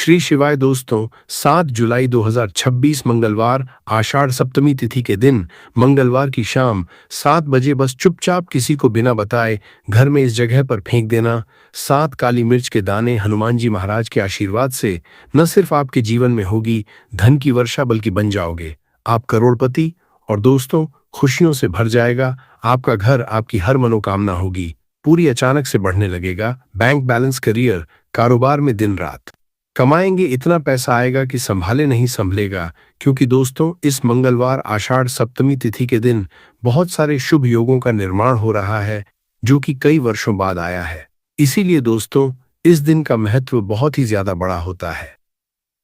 श्री शिवाय दोस्तों, 7 जुलाई 2026 मंगलवार आषाढ़ सप्तमी तिथि के दिन मंगलवार की शाम 7 बजे बस चुपचाप किसी को बिना बताए घर में इस जगह पर फेंक देना 7 काली मिर्च के दाने हनुमान जी महाराज के आशीर्वाद से न सिर्फ आपके जीवन में होगी धन की वर्षा बल्कि बन जाओगे आप करोड़पति। और दोस्तों, खुशियों से भर जाएगा आपका घर, आपकी हर मनोकामना होगी पूरी, अचानक से बढ़ने लगेगा बैंक बैलेंस, करियर, कारोबार में दिन रात कमाएंगे, इतना पैसा आएगा कि संभाले नहीं संभलेगा। क्योंकि दोस्तों, इस मंगलवार आषाढ़ सप्तमी तिथि के दिन बहुत सारे शुभ योगों का निर्माण हो रहा है जो कि कई वर्षों बाद आया है। इसीलिए दोस्तों, इस दिन का महत्व बहुत ही ज्यादा बड़ा होता है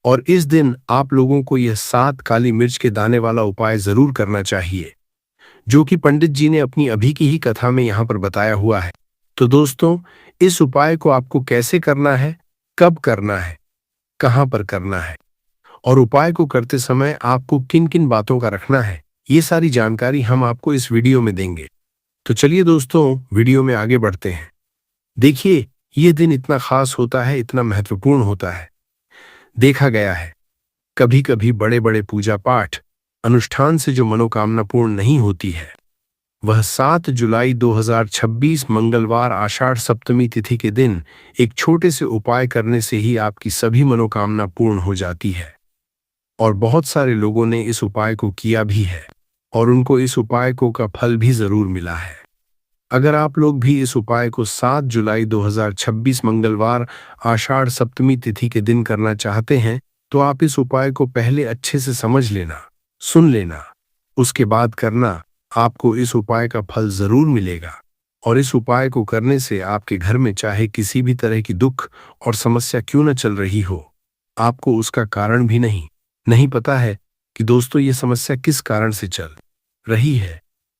और इस दिन आप लोगों को यह 7 काली मिर्च के दाने वाला उपाय जरूर करना चाहिए जो कि पंडित जी ने अपनी अभी की ही कथा में यहाँ पर बताया हुआ है। तो दोस्तों, इस उपाय को आपको कैसे करना है, कब करना है, कहां पर करना है और उपाय को करते समय आपको किन किन बातों का रखना है, ये सारी जानकारी हम आपको इस वीडियो में देंगे। तो चलिए दोस्तों, वीडियो में आगे बढ़ते हैं। देखिए, ये दिन इतना खास होता है, इतना महत्वपूर्ण होता है। देखा गया है कभी कभी बड़े बड़े पूजा पाठ अनुष्ठान से जो मनोकामना पूर्ण नहीं होती है, वह 7 जुलाई 2026 मंगलवार आषाढ़ सप्तमी तिथि के दिन एक छोटे से उपाय करने से ही आपकी सभी मनोकामना पूर्ण हो जाती है। और बहुत सारे लोगों ने इस उपाय को किया भी है और उनको इस उपाय को का फल भी जरूर मिला है। अगर आप लोग भी इस उपाय को 7 जुलाई 2026 मंगलवार आषाढ़ सप्तमी तिथि के दिन करना चाहते हैं तो आप इस उपाय को पहले अच्छे से समझ लेना, सुन लेना, उसके बाद करना। आपको इस उपाय का फल जरूर मिलेगा और इस उपाय को करने से आपके घर में चाहे किसी भी तरह की दुख और समस्या क्यों न चल रही हो, आपको उसका कारण भी नहीं पता है कि दोस्तों ये समस्या किस कारण से चल रही है।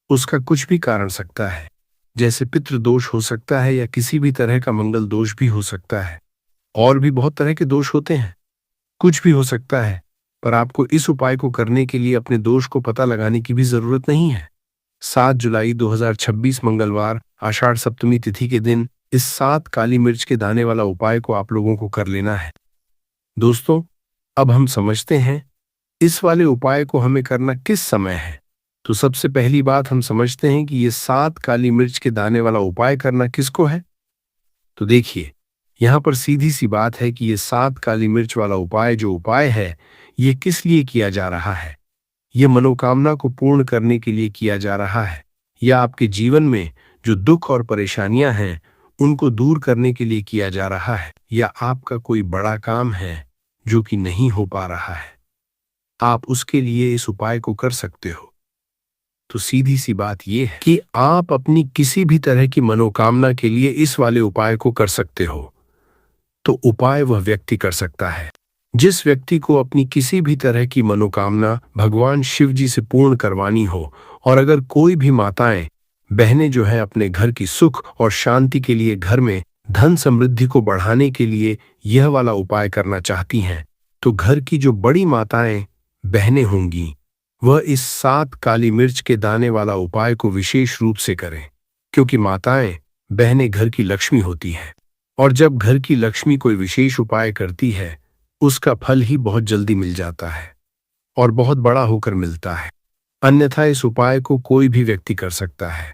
उसका कुछ भी कारण सकता है, जैसे पितृ दोष हो सकता है या किसी भी तरह का मंगल दोष भी हो सकता है, और भी बहुत तरह के दोष होते हैं, कुछ भी हो सकता है। पर आपको इस उपाय को करने के लिए अपने दोष को पता लगाने की भी जरूरत नहीं है। 7 जुलाई 2026 मंगलवार आषाढ़ सप्तमी तिथि के दिन इस 7 काली मिर्च के दाने वाला उपाय को आप लोगों को कर लेना है। दोस्तों, अब हम समझते हैं इस वाले उपाय को हमें करना किस समय है। तो सबसे पहली बात हम समझते हैं कि ये 7 काली मिर्च के दाने वाला उपाय करना किसको है। तो देखिए, यहाँ पर सीधी सी बात है कि ये 7 काली मिर्च वाला उपाय जो उपाय है ये किस लिए किया जा रहा है। यह मनोकामना को पूर्ण करने के लिए किया जा रहा है, या आपके जीवन में जो दुख और परेशानियां हैं उनको दूर करने के लिए किया जा रहा है, या आपका कोई बड़ा काम है जो कि नहीं हो पा रहा है, आप उसके लिए इस उपाय को कर सकते हो। तो सीधी सी बात यह है कि आप अपनी किसी भी तरह की मनोकामना के लिए इस वाले उपाय को कर सकते हो। तो उपाय वह व्यक्ति कर सकता है जिस व्यक्ति को अपनी किसी भी तरह की मनोकामना भगवान शिव जी से पूर्ण करवानी हो। और अगर कोई भी माताएं बहनें जो है अपने घर की सुख और शांति के लिए, घर में धन समृद्धि को बढ़ाने के लिए यह वाला उपाय करना चाहती हैं, तो घर की जो बड़ी माताएं बहनें होंगी वह इस 7 काली मिर्च के दाने वाला उपाय को विशेष रूप से करें। क्योंकि माताएं बहनें घर की लक्ष्मी होती हैं और जब घर की लक्ष्मी कोई विशेष उपाय करती है उसका फल ही बहुत जल्दी मिल जाता है और बहुत बड़ा होकर मिलता है। अन्यथा इस उपाय को कोई भी व्यक्ति कर सकता है,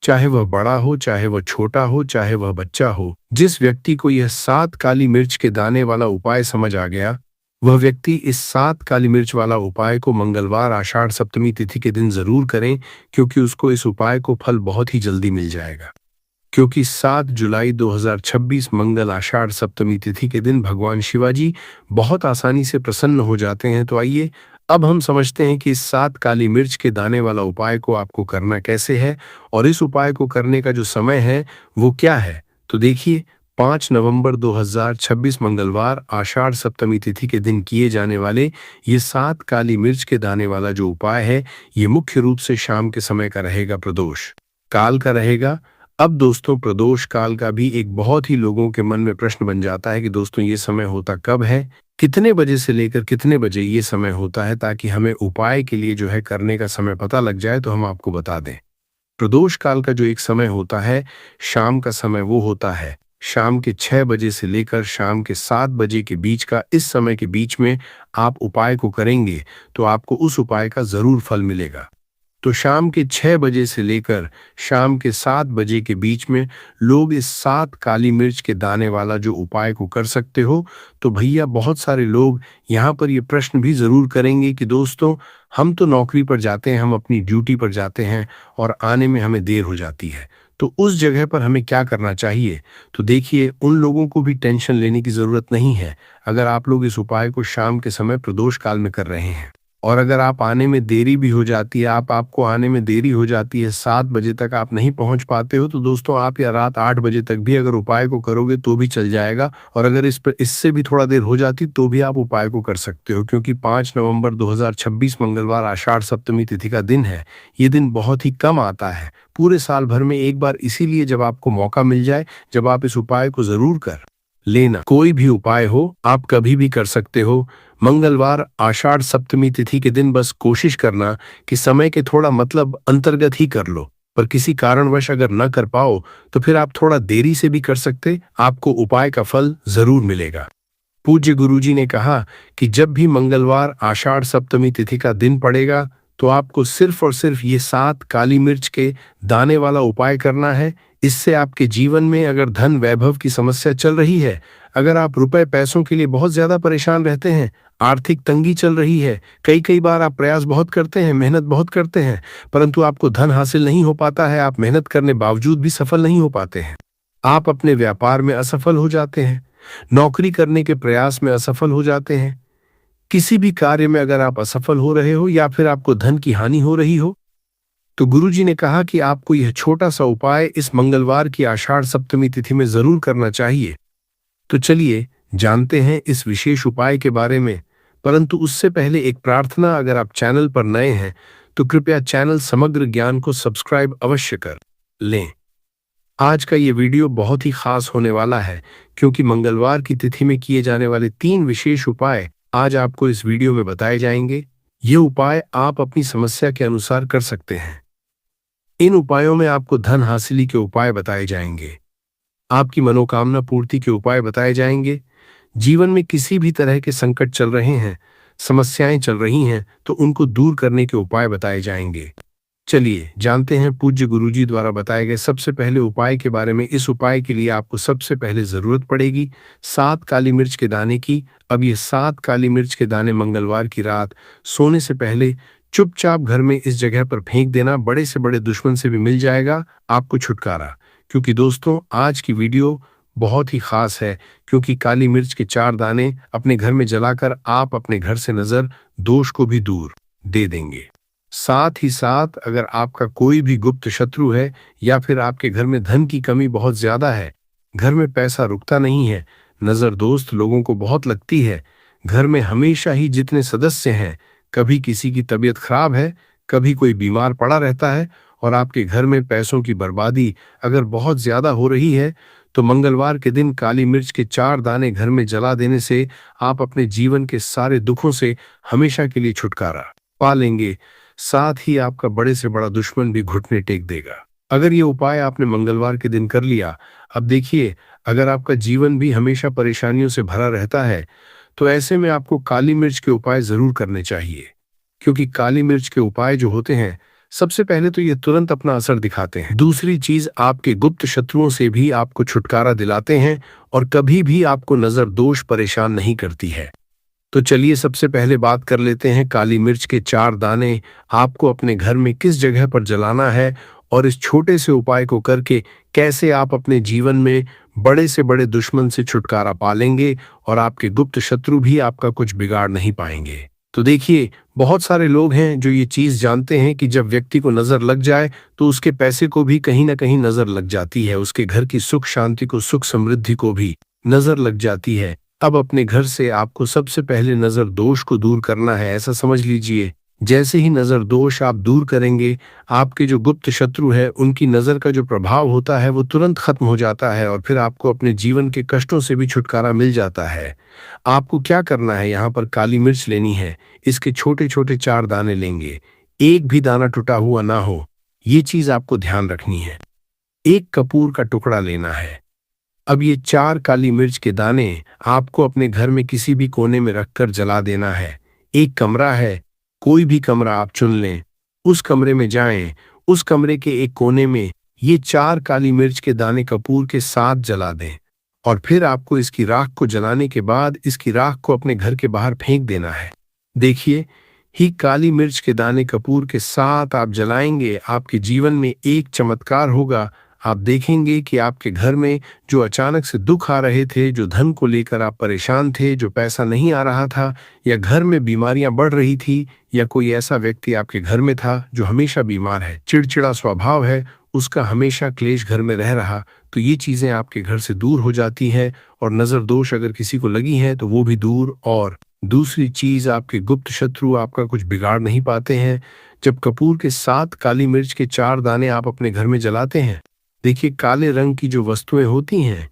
चाहे वह बड़ा हो, चाहे वह छोटा हो, चाहे वह बच्चा हो। जिस व्यक्ति को यह 7 काली मिर्च के दाने वाला उपाय समझ आ गया, वह व्यक्ति इस 7 काली मिर्च वाला उपाय को मंगलवार आषाढ़ सप्तमी तिथि के दिन जरूर करें, क्योंकि उसको इस उपाय को फल बहुत ही जल्दी मिल जाएगा। क्योंकि 7 जुलाई 2026 मंगल आषाढ़ सप्तमी तिथि के दिन भगवान शिवाजी बहुत आसानी से प्रसन्न हो जाते हैं। तो आइए अब हम समझते हैं कि इस 7 काली मिर्च के दाने वाला उपाय को आपको करना कैसे है और इस उपाय को करने का जो समय है वो क्या है। तो देखिए, 5 नवंबर 2026 मंगलवार आषाढ़ सप्तमी तिथि के दिन किए जाने वाले ये 7 काली मिर्च के दाने वाला जो उपाय है ये मुख्य रूप से शाम के समय का रहेगा, प्रदोष काल का रहेगा। अब दोस्तों, प्रदोष काल का भी एक बहुत ही लोगों के मन में प्रश्न बन जाता है कि दोस्तों ये समय होता कब है, कितने बजे से लेकर कितने बजे ये समय होता है, ताकि हमें उपाय के लिए जो है करने का समय पता लग जाए। तो हम आपको बता दें, प्रदोष काल का जो एक समय होता है शाम का समय, वो होता है शाम के 6 बजे से लेकर शाम के 7 बजे के बीच का इस समय के बीच में आप उपाय को करेंगे तो आपको उस उपाय का ज़रूर फल मिलेगा। तो शाम के 6 बजे से लेकर शाम के 7 बजे के बीच में लोग इस 7 काली मिर्च के दाने वाला जो उपाय को कर सकते हो। तो भैया बहुत सारे लोग यहाँ पर ये प्रश्न भी ज़रूर करेंगे कि दोस्तों, हम तो नौकरी पर जाते हैं, हम अपनी ड्यूटी पर जाते हैं और आने में हमें देर हो जाती है, तो उस जगह पर हमें क्या करना चाहिए? तो देखिए, उन लोगों को भी टेंशन लेने की ज़रूरत नहीं है अगर आप लोग इस उपाय को शाम के समय प्रदोष काल में कर रहे हैं। और अगर आप आने में देरी भी हो जाती है, आपको आने में देरी हो जाती है, 7 बजे तक आप नहीं पहुंच पाते हो, तो दोस्तों आप या रात 8 बजे तक भी अगर उपाय को करोगे तो भी चल जाएगा। और अगर इससे भी थोड़ा देर हो जाती तो भी आप उपाय को कर सकते हो, क्योंकि 5 नवंबर 2026 मंगलवार आषाढ़ सप्तमी तिथि का दिन है। ये दिन बहुत ही कम आता है, पूरे साल भर में एक बार, इसीलिए जब आपको मौका मिल जाए, जब आप इस उपाय को जरूर कर लेना। कोई भी उपाय हो आप कभी भी कर सकते हो। मंगलवार आषाढ़ सप्तमी तिथि के दिन बस कोशिश करना कि समय के थोड़ा अंतर्गत ही कर लो, पर किसी कारणवश अगर न कर पाओ तो फिर आप थोड़ा देरी से भी कर सकते, आपको उपाय का फल जरूर मिलेगा। पूज्य गुरुजी ने कहा कि जब भी मंगलवार आषाढ़ सप्तमी तिथि का दिन पड़ेगा तो आपको सिर्फ और सिर्फ ये 7 काली मिर्च के दाने वाला उपाय करना है। इससे आपके जीवन में अगर धन वैभव की समस्या चल रही है, अगर आप रुपए पैसों के लिए बहुत ज्यादा परेशान रहते हैं, आर्थिक तंगी चल रही है, कई बार आप प्रयास बहुत करते हैं, मेहनत बहुत करते हैं, परंतु आपको धन हासिल नहीं हो पाता है, आप मेहनत करने बावजूद भी सफल नहीं हो पाते हैं, आप अपने व्यापार में असफल हो जाते हैं, नौकरी करने के प्रयास में असफल हो जाते हैं, किसी भी कार्य में अगर आप असफल हो रहे हो या फिर आपको धन की हानि हो रही हो, तो गुरुजी ने कहा कि आपको यह छोटा सा उपाय इस मंगलवार की आषाढ़ सप्तमी तिथि में जरूर करना चाहिए। तो चलिए जानते हैं इस विशेष उपाय के बारे में, परंतु उससे पहले एक प्रार्थना, अगर आप चैनल पर नए हैं तो कृपया चैनल समग्र ज्ञान को सब्सक्राइब अवश्य कर लें। आज का ये वीडियो बहुत ही खास होने वाला है, क्योंकि मंगलवार की तिथि में किए जाने वाले 3 विशेष उपाय आज आपको इस वीडियो में बताए जाएंगे। ये उपाय आप अपनी समस्या के अनुसार कर सकते हैं। इन उपायों में आपको धन हासिली के उपाय बताए जाएंगे, आपकी मनोकामना पूर्ति के उपाय बताए जाएंगे, जीवन में किसी भी तरह के संकट चल रहे हैं, समस्याएं चल रही हैं, तो उनको दूर करने के उपाय बताए जाएंगे। चलिए जानते हैं पूज्य गुरुजी द्वारा बताए गए सबसे पहले उपाय के बारे में। इस उपाय के लिए आपको सबसे पहले जरूरत पड़ेगी 7 काली मिर्च के दाने की। अब ये 7 काली मिर्च के दाने मंगलवार की रात सोने से पहले चुपचाप घर में इस जगह पर फेंक देना। बड़े से बड़े दुश्मन से भी मिल जाएगा आपको छुटकारा। क्योंकि दोस्तों आज की वीडियो बहुत ही खास है, क्योंकि काली मिर्च के 4 दाने अपने घर में जलाकर आप अपने घर से नजर दोष को भी दूर दे देंगे। साथ ही साथ अगर आपका कोई भी गुप्त शत्रु है या फिर आपके घर में धन की कमी बहुत ज्यादा है, घर में पैसा रुकता नहीं है, नजर दोस्त लोगों को बहुत लगती है, घर में हमेशा ही जितने सदस्य हैं, कभी किसी की तबीयत खराब है, कभी कोई बीमार पड़ा रहता है, और आपके घर में पैसों की बर्बादी अगर बहुत ज्यादा हो रही है, तो मंगलवार के दिन काली मिर्च के 4 दाने घर में जला देने से आप अपने जीवन के सारे दुखों से हमेशा के लिए छुटकारा पा लेंगे। साथ ही आपका बड़े से बड़ा दुश्मन भी घुटने टेक देगा अगर ये उपाय आपने मंगलवार के दिन कर लिया। अब देखिए, अगर आपका जीवन भी हमेशा परेशानियों से भरा रहता है, तो ऐसे में आपको काली मिर्च के उपाय जरूर करने चाहिए, क्योंकि काली मिर्च के उपाय जो होते हैं, सबसे पहले तो ये तुरंत अपना असर दिखाते हैं, दूसरी चीज आपके गुप्त शत्रुओं से भी आपको छुटकारा दिलाते हैं, और कभी भी आपको नजर दोष परेशान नहीं करती है। तो चलिए सबसे पहले बात कर लेते हैं काली मिर्च के 4 दाने आपको अपने घर में किस जगह पर जलाना है, और इस छोटे से उपाय को करके कैसे आप अपने जीवन में बड़े से बड़े दुश्मन से छुटकारा पालेंगे और आपके गुप्त शत्रु भी आपका कुछ बिगाड़ नहीं पाएंगे। तो देखिए, बहुत सारे लोग हैं जो ये चीज जानते हैं कि जब व्यक्ति को नजर लग जाए तो उसके पैसे को भी कहीं ना कहीं नजर लग जाती है, उसके घर की सुख शांति को, सुख समृद्धि को भी नजर लग जाती है। अब अपने घर से आपको सबसे पहले नजर दोष को दूर करना है। ऐसा समझ लीजिए, जैसे ही नजर दोष आप दूर करेंगे, आपके जो गुप्त शत्रु है उनकी नजर का जो प्रभाव होता है वो तुरंत खत्म हो जाता है, और फिर आपको अपने जीवन के कष्टों से भी छुटकारा मिल जाता है। आपको क्या करना है, यहाँ पर काली मिर्च लेनी है, इसके छोटे छोटे 4 दाने लेंगे, एक भी दाना टूटा हुआ ना हो, ये चीज आपको ध्यान रखनी है। एक कपूर का टुकड़ा लेना है, अब ये 4 काली मिर्च के दाने आपको अपने घर में किसी भी कोने में रखकर जला देना है। एक कमरा है, कोई भी कमरा आप चुन लें, उस कमरे में जाएं, उस कमरे के एक कोने में ये 4 काली मिर्च के दाने कपूर के साथ जला दें और फिर आपको इसकी राख को जलाने के बाद इसकी राख को अपने घर के बाहर फेंक देना है। देखिए, ही काली मिर्च के दाने कपूर के साथ आप जलाएंगे, आपके जीवन में एक चमत्कार होगा। आप देखेंगे कि आपके घर में जो अचानक से दुख आ रहे थे, जो धन को लेकर आप परेशान थे, जो पैसा नहीं आ रहा था, या घर में बीमारियां बढ़ रही थी, या कोई ऐसा व्यक्ति आपके घर में था जो हमेशा बीमार है, चिड़चिड़ा स्वभाव है, उसका हमेशा क्लेश घर में रह रहा, तो ये चीजें आपके घर से दूर हो जाती हैं। और नजर दोष अगर किसी को लगी है तो वो भी दूर। और दूसरी चीज, आपके गुप्त शत्रु आपका कुछ बिगाड़ नहीं पाते हैं। जब कपूर के साथ काली मिर्च के 4 दाने आप अपने घर में जलाते हैं, देखिए काले रंग की जो वस्तुएं होती हैं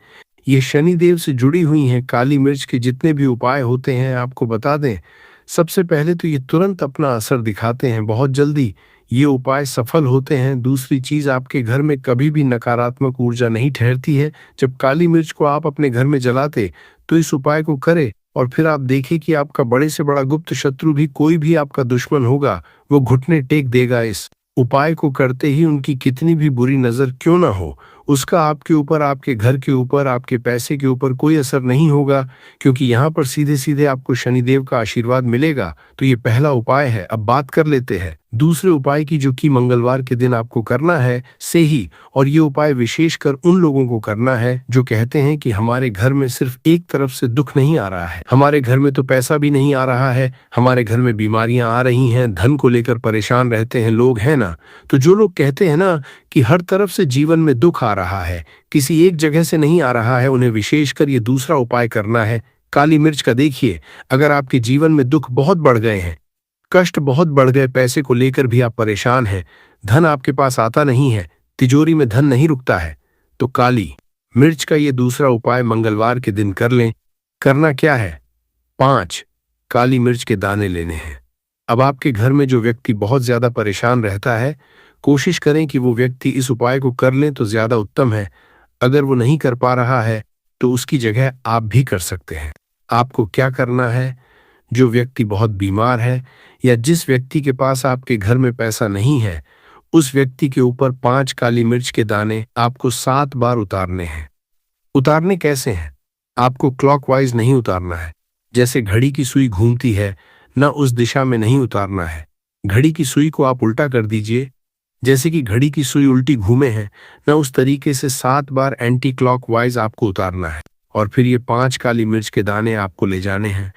ये शनिदेव से जुड़ी हुई हैं। काली मिर्च के जितने भी उपाय होते हैं आपको बता दें, सबसे पहले तो ये तुरंत अपना असर दिखाते हैं, बहुत जल्दी ये उपाय सफल होते हैं। दूसरी चीज, आपके घर में कभी भी नकारात्मक ऊर्जा नहीं ठहरती है। जब काली मिर्च को आप अपने घर में जलाते तो इस उपाय को करें और फिर आप देखें कि आपका बड़े से बड़ा गुप्त शत्रु भी, कोई भी आपका दुश्मन होगा, वो घुटने टेक देगा। इस उपाय को करते ही उनकी कितनी भी बुरी नजर क्यों ना हो, उसका आपके ऊपर, आपके घर के ऊपर, आपके पैसे के ऊपर कोई असर नहीं होगा, क्योंकि यहाँ पर सीधे सीधे आपको शनिदेव का आशीर्वाद मिलेगा। तो ये पहला उपाय है। अब बात कर लेते हैं दूसरे उपाय की, जो कि मंगलवार के दिन आपको करना है से ही। और ये उपाय विशेषकर उन लोगों को करना है जो कहते हैं कि हमारे घर में सिर्फ एक तरफ से दुख नहीं आ रहा है, हमारे घर में तो पैसा भी नहीं आ रहा है, हमारे घर में बीमारियां आ रही हैं, धन को लेकर परेशान रहते हैं लोग, है ना। तो जो लोग कहते हैं ना कि हर तरफ से जीवन में दुख आ रहा है, किसी एक जगह से नहीं आ रहा है, उन्हें विशेषकर ये दूसरा उपाय करना है काली मिर्च का। देखिए, अगर आपके जीवन में दुख बहुत बढ़ गए हैं, कष्ट बहुत बढ़ गए, पैसे को लेकर भी आप परेशान हैं, धन आपके पास आता नहीं है, तिजोरी में धन नहीं रुकता है, तो काली मिर्च का ये दूसरा उपाय मंगलवार के दिन कर लें। करना क्या है, 5 काली मिर्च के दाने लेने हैं। अब आपके घर में जो व्यक्ति बहुत ज्यादा परेशान रहता है, कोशिश करें कि वो व्यक्ति इस उपाय को कर लें तो ज्यादा उत्तम है। अगर वो नहीं कर पा रहा है तो उसकी जगह आप भी कर सकते हैं। आपको क्या करना है, जो व्यक्ति बहुत बीमार है या जिस व्यक्ति के पास आपके घर में पैसा नहीं है, उस व्यक्ति के ऊपर 5 काली मिर्च के दाने आपको 7 बार उतारने हैं। उतारने कैसे हैं, आपको क्लॉकवाइज नहीं उतारना है, जैसे घड़ी की सुई घूमती है ना उस दिशा में नहीं उतारना है। घड़ी की सुई को आप उल्टा कर दीजिए, जैसे कि घड़ी की सुई उल्टी घूमे है ना उस तरीके से 7 बार एंटी क्लॉकवाइज आपको उतारना है। और फिर ये 5 काली मिर्च के दाने आपको ले जाने हैं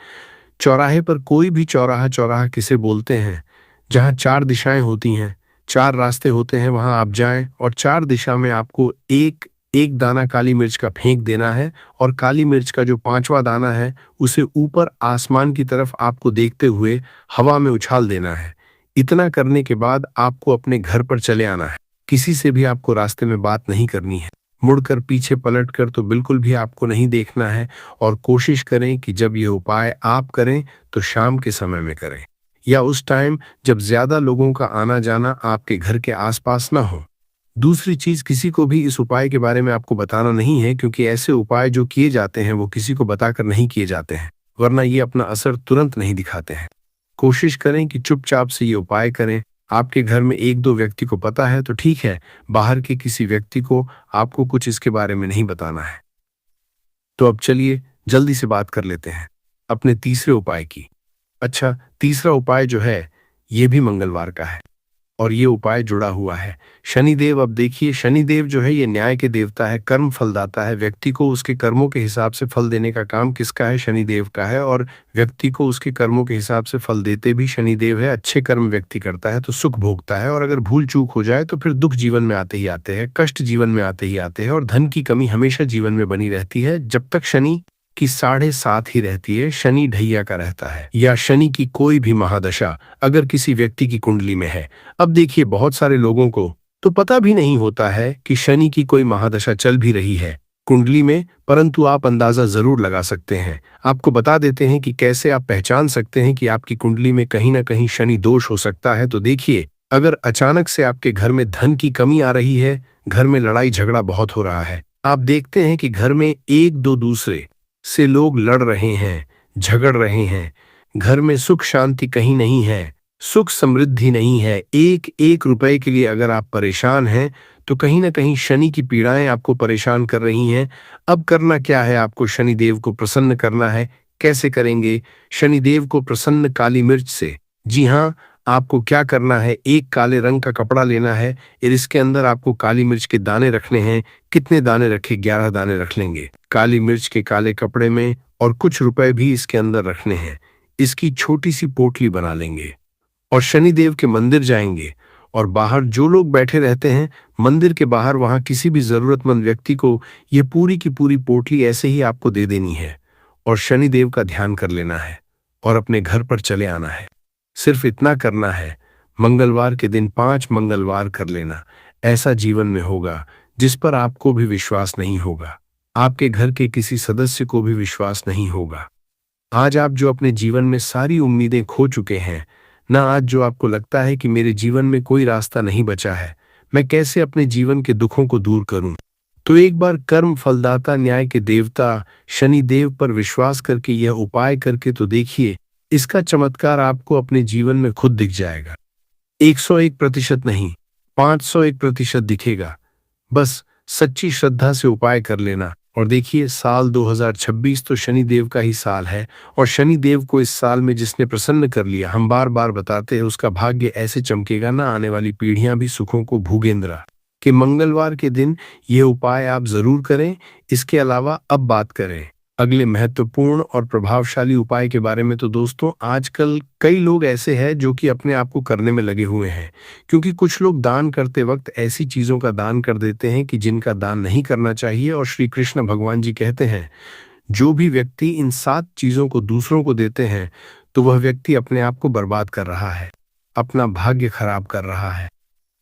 चौराहे पर। कोई भी चौराहा, चौराहा किसे बोलते हैं, जहां 4 दिशाएं होती हैं, 4 रास्ते होते हैं, वहां आप जाएं और 4 दिशा में आपको एक एक दाना काली मिर्च का फेंक देना है। और काली मिर्च का जो 5वां दाना है उसे ऊपर आसमान की तरफ आपको देखते हुए हवा में उछाल देना है। इतना करने के बाद आपको अपने घर पर चले आना है। किसी से भी आपको रास्ते में बात नहीं करनी है, मुड़कर पीछे पलटकर तो बिल्कुल भी आपको नहीं देखना है। और कोशिश करें कि जब ये उपाय आप करें तो शाम के समय में करें, या उस टाइम जब ज्यादा लोगों का आना जाना आपके घर के आसपास ना हो। दूसरी चीज, किसी को भी इस उपाय के बारे में आपको बताना नहीं है, क्योंकि ऐसे उपाय जो किए जाते हैं वो किसी को बताकर नहीं किए जाते हैं, वरना ये अपना असर तुरंत नहीं दिखाते हैं। कोशिश करें कि चुपचाप से ये उपाय करें। आपके घर में 1-2 व्यक्ति को पता है तो ठीक है, बाहर के किसी व्यक्ति को आपको कुछ इसके बारे में नहीं बताना है। तो अब चलिए जल्दी से बात कर लेते हैं अपने तीसरे उपाय की। अच्छा, तीसरा उपाय जो है ये भी मंगलवार का है और ये उपाय जुड़ा हुआ है शनिदेव। अब देखिए, शनिदेव जो है ये न्याय के देवता है, कर्म फलदाता है। व्यक्ति को उसके कर्मों के हिसाब से फल देने का काम किसका है, शनिदेव का है। और व्यक्ति को उसके कर्मों के हिसाब से फल देते भी शनिदेव है। अच्छे कर्म व्यक्ति करता है तो सुख भोगता है, और अगर भूल चूक हो जाए तो फिर दुख जीवन में आते ही आते हैं, कष्ट जीवन में आते ही आते हैं, और धन की कमी हमेशा जीवन में बनी रहती है जब तक शनि की 7.5 ही रहती है, शनि ढैया का रहता है, या शनि की कोई भी महादशा अगर किसी व्यक्ति की कुंडली में है। अब देखिए, बहुत सारे लोगों को तो पता भी नहीं होता है कि शनि की कोई महादशा चल भी रही है कुंडली में, परंतु आप अंदाजा जरूर लगा सकते हैं। आपको बता देते हैं कि कैसे आप पहचान सकते हैं कि आपकी कुंडली में कहीं ना कहीं शनि दोष हो सकता है। तो देखिए, अगर अचानक से आपके घर में धन की कमी आ रही है, घर में लड़ाई झगड़ा बहुत हो रहा है, आप देखते हैं कि घर में एक दो दूसरे से लोग लड़ रहे हैं, झगड़ रहे हैं। घर में सुख शांति कहीं नहीं है, सुख समृद्धि नहीं है। एक एक रुपए के लिए अगर आप परेशान हैं तो कहीं ना कहीं शनि की पीड़ाएं आपको परेशान कर रही हैं। अब करना क्या है? आपको शनिदेव को प्रसन्न करना है। कैसे करेंगे शनिदेव को प्रसन्न? काली मिर्च से। जी हाँ, आपको क्या करना है, एक काले रंग का कपड़ा लेना है और इसके अंदर आपको काली मिर्च के दाने रखने हैं। कितने दाने रखे? 11 दाने रख लेंगे काली मिर्च के काले कपड़े में, और कुछ रुपए भी इसके अंदर रखने हैं। इसकी छोटी सी पोटली बना लेंगे और शनिदेव के मंदिर जाएंगे, और बाहर जो लोग बैठे रहते हैं मंदिर के बाहर, वहां किसी भी जरूरतमंद व्यक्ति को ये पूरी की पूरी पोटली ऐसे ही आपको दे देनी है और शनिदेव का ध्यान कर लेना है और अपने घर पर चले आना है। सिर्फ इतना करना है। मंगलवार के दिन 5 मंगलवार कर लेना। ऐसा जीवन में होगा जिस पर आपको भी विश्वास नहीं होगा, आपके घर के किसी सदस्य को भी विश्वास नहीं होगा। आज आप जो अपने जीवन में सारी उम्मीदें खो चुके हैं ना, आज जो आपको लगता है कि मेरे जीवन में कोई रास्ता नहीं बचा है, मैं कैसे अपने जीवन के दुखों को दूर करूं, तो एक बार कर्म फलदाता न्याय के देवता शनिदेव पर विश्वास करके यह उपाय करके तो देखिए। इसका चमत्कार आपको अपने जीवन में खुद दिख जाएगा। 101% नहीं, 501% दिखेगा। बस सच्ची श्रद्धा से उपाय कर लेना। और देखिए, साल 2026 तो शनिदेव का ही साल है, और शनिदेव को इस साल में जिसने प्रसन्न कर लिया, हम बार बार बताते हैं, उसका भाग्य ऐसे चमकेगा ना, आने वाली पीढ़ियां भी सुखों को भूगेंद्रा। कि मंगलवार के दिन यह उपाय आप जरूर करें। इसके अलावा अब बात करें अगले महत्वपूर्ण और प्रभावशाली उपाय के बारे में, तो दोस्तों आजकल कई लोग ऐसे हैं जो कि अपने आप को करने में लगे हुए हैं, क्योंकि कुछ लोग दान करते वक्त ऐसी चीजों का दान कर देते हैं कि जिनका दान नहीं करना चाहिए। और श्री कृष्ण भगवान जी कहते हैं, जो भी व्यक्ति इन 7 चीजों को दूसरों को देते हैं तो वह व्यक्ति अपने आप को बर्बाद कर रहा है, अपना भाग्य खराब कर रहा है।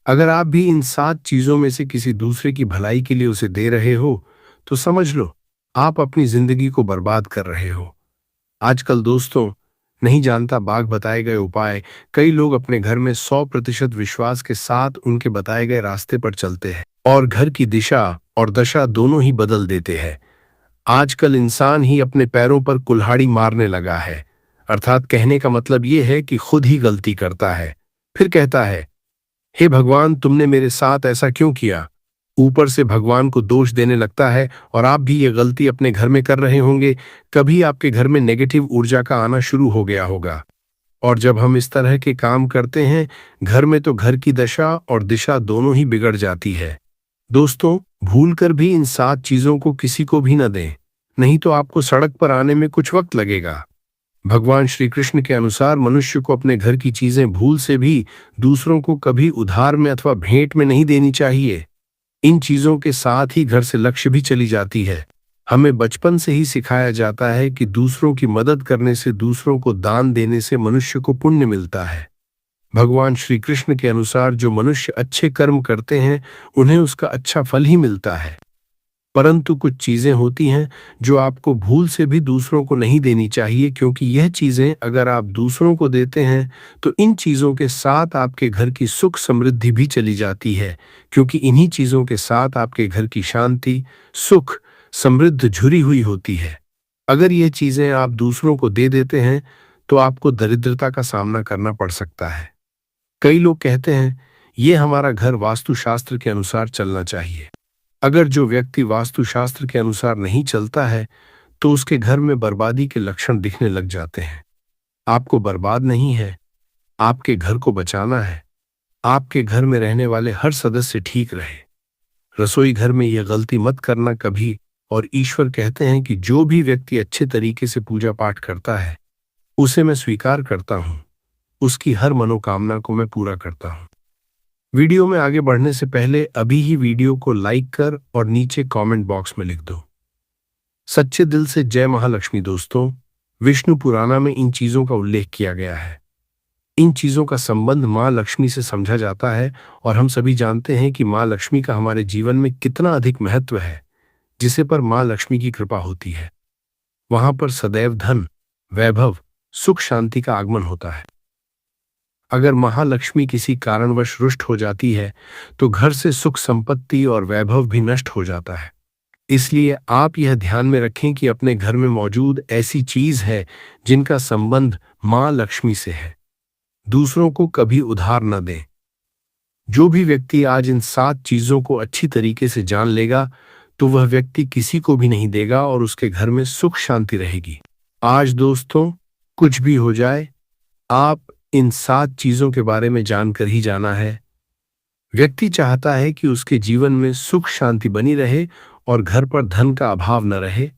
अगर आप भी इन 7 चीजों में से किसी दूसरे की भलाई के लिए उसे दे रहे हो तो समझ लो आप अपनी जिंदगी को बर्बाद कर रहे हो। आजकल दोस्तों, नहीं जानता बाघ बताए गए उपाय, कई लोग अपने घर में 100% विश्वास के साथ उनके बताए गए रास्ते पर चलते हैं और घर की दिशा और दशा दोनों ही बदल देते हैं। आजकल इंसान ही अपने पैरों पर कुल्हाड़ी मारने लगा है, अर्थात कहने का मतलब ये है कि खुद ही गलती करता है, फिर कहता है, हे भगवान तुमने मेरे साथ ऐसा क्यों किया। ऊपर से भगवान को दोष देने लगता है। और आप भी ये गलती अपने घर में कर रहे होंगे। कभी आपके घर में नेगेटिव ऊर्जा का आना शुरू हो गया होगा, और जब हम इस तरह के काम करते हैं घर में, तो घर की दशा और दिशा दोनों ही बिगड़ जाती है। दोस्तों, भूलकर भी इन 7 चीजों को किसी को भी न दें, नहीं तो आपको सड़क पर आने में कुछ वक्त लगेगा। भगवान श्री कृष्ण के अनुसार मनुष्य को अपने घर की चीजें भूल से भी दूसरों को कभी उधार में अथवा भेंट में नहीं देनी चाहिए। इन चीजों के साथ ही घर से लक्ष्य भी चली जाती है। हमें बचपन से ही सिखाया जाता है कि दूसरों की मदद करने से, दूसरों को दान देने से मनुष्य को पुण्य मिलता है। भगवान श्री कृष्ण के अनुसार जो मनुष्य अच्छे कर्म करते हैं उन्हें उसका अच्छा फल ही मिलता है। परंतु कुछ चीजें होती हैं जो आपको भूल से भी दूसरों को नहीं देनी चाहिए, क्योंकि यह चीजें अगर आप दूसरों को देते हैं तो इन चीजों के साथ आपके घर की सुख समृद्धि भी चली जाती है, क्योंकि इन्हीं चीजों के साथ आपके घर की शांति, सुख, समृद्धि जुड़ी हुई होती है। अगर ये चीजें आप दूसरों को दे देते हैं तो आपको दरिद्रता का सामना करना पड़ सकता है। कई लोग कहते हैं ये हमारा घर वास्तुशास्त्र के अनुसार चलना चाहिए। अगर जो व्यक्ति वास्तुशास्त्र के अनुसार नहीं चलता है तो उसके घर में बर्बादी के लक्षण दिखने लग जाते हैं। आपको बर्बाद नहीं है, आपके घर को बचाना है। आपके घर में रहने वाले हर सदस्य ठीक रहे। रसोई घर में यह गलती मत करना कभी। और ईश्वर कहते हैं कि जो भी व्यक्ति अच्छे तरीके से पूजा पाठ करता है उसे मैं स्वीकार करता हूं, उसकी हर मनोकामना को मैं पूरा करता हूं। वीडियो में आगे बढ़ने से पहले अभी ही वीडियो को लाइक कर और नीचे कमेंट बॉक्स में लिख दो सच्चे दिल से जय महालक्ष्मी। दोस्तों, विष्णु पुराना में इन चीजों का उल्लेख किया गया है। इन चीजों का संबंध मां लक्ष्मी से समझा जाता है, और हम सभी जानते हैं कि मां लक्ष्मी का हमारे जीवन में कितना अधिक महत्व है। जिसे पर मां लक्ष्मी की कृपा होती है वहां पर सदैव धन, वैभव, सुख, शांति का आगमन होता है। अगर महालक्ष्मी किसी कारणवश रुष्ट हो जाती है तो घर से सुख, संपत्ति और वैभव भी नष्ट हो जाता है। इसलिए आप यह ध्यान में रखें कि अपने घर में मौजूद ऐसी चीज है जिनका संबंध मां लक्ष्मी से है। दूसरों को कभी उधार न दें। जो भी व्यक्ति आज इन 7 चीजों को अच्छी तरीके से जान लेगा तो वह व्यक्ति किसी को भी नहीं देगा और उसके घर में सुख शांति रहेगी। आज दोस्तों, कुछ भी हो जाए, आप इन 7 चीजों के बारे में जानकर ही जाना है। व्यक्ति चाहता है कि उसके जीवन में सुख शांति बनी रहे और घर पर धन का अभाव न रहे,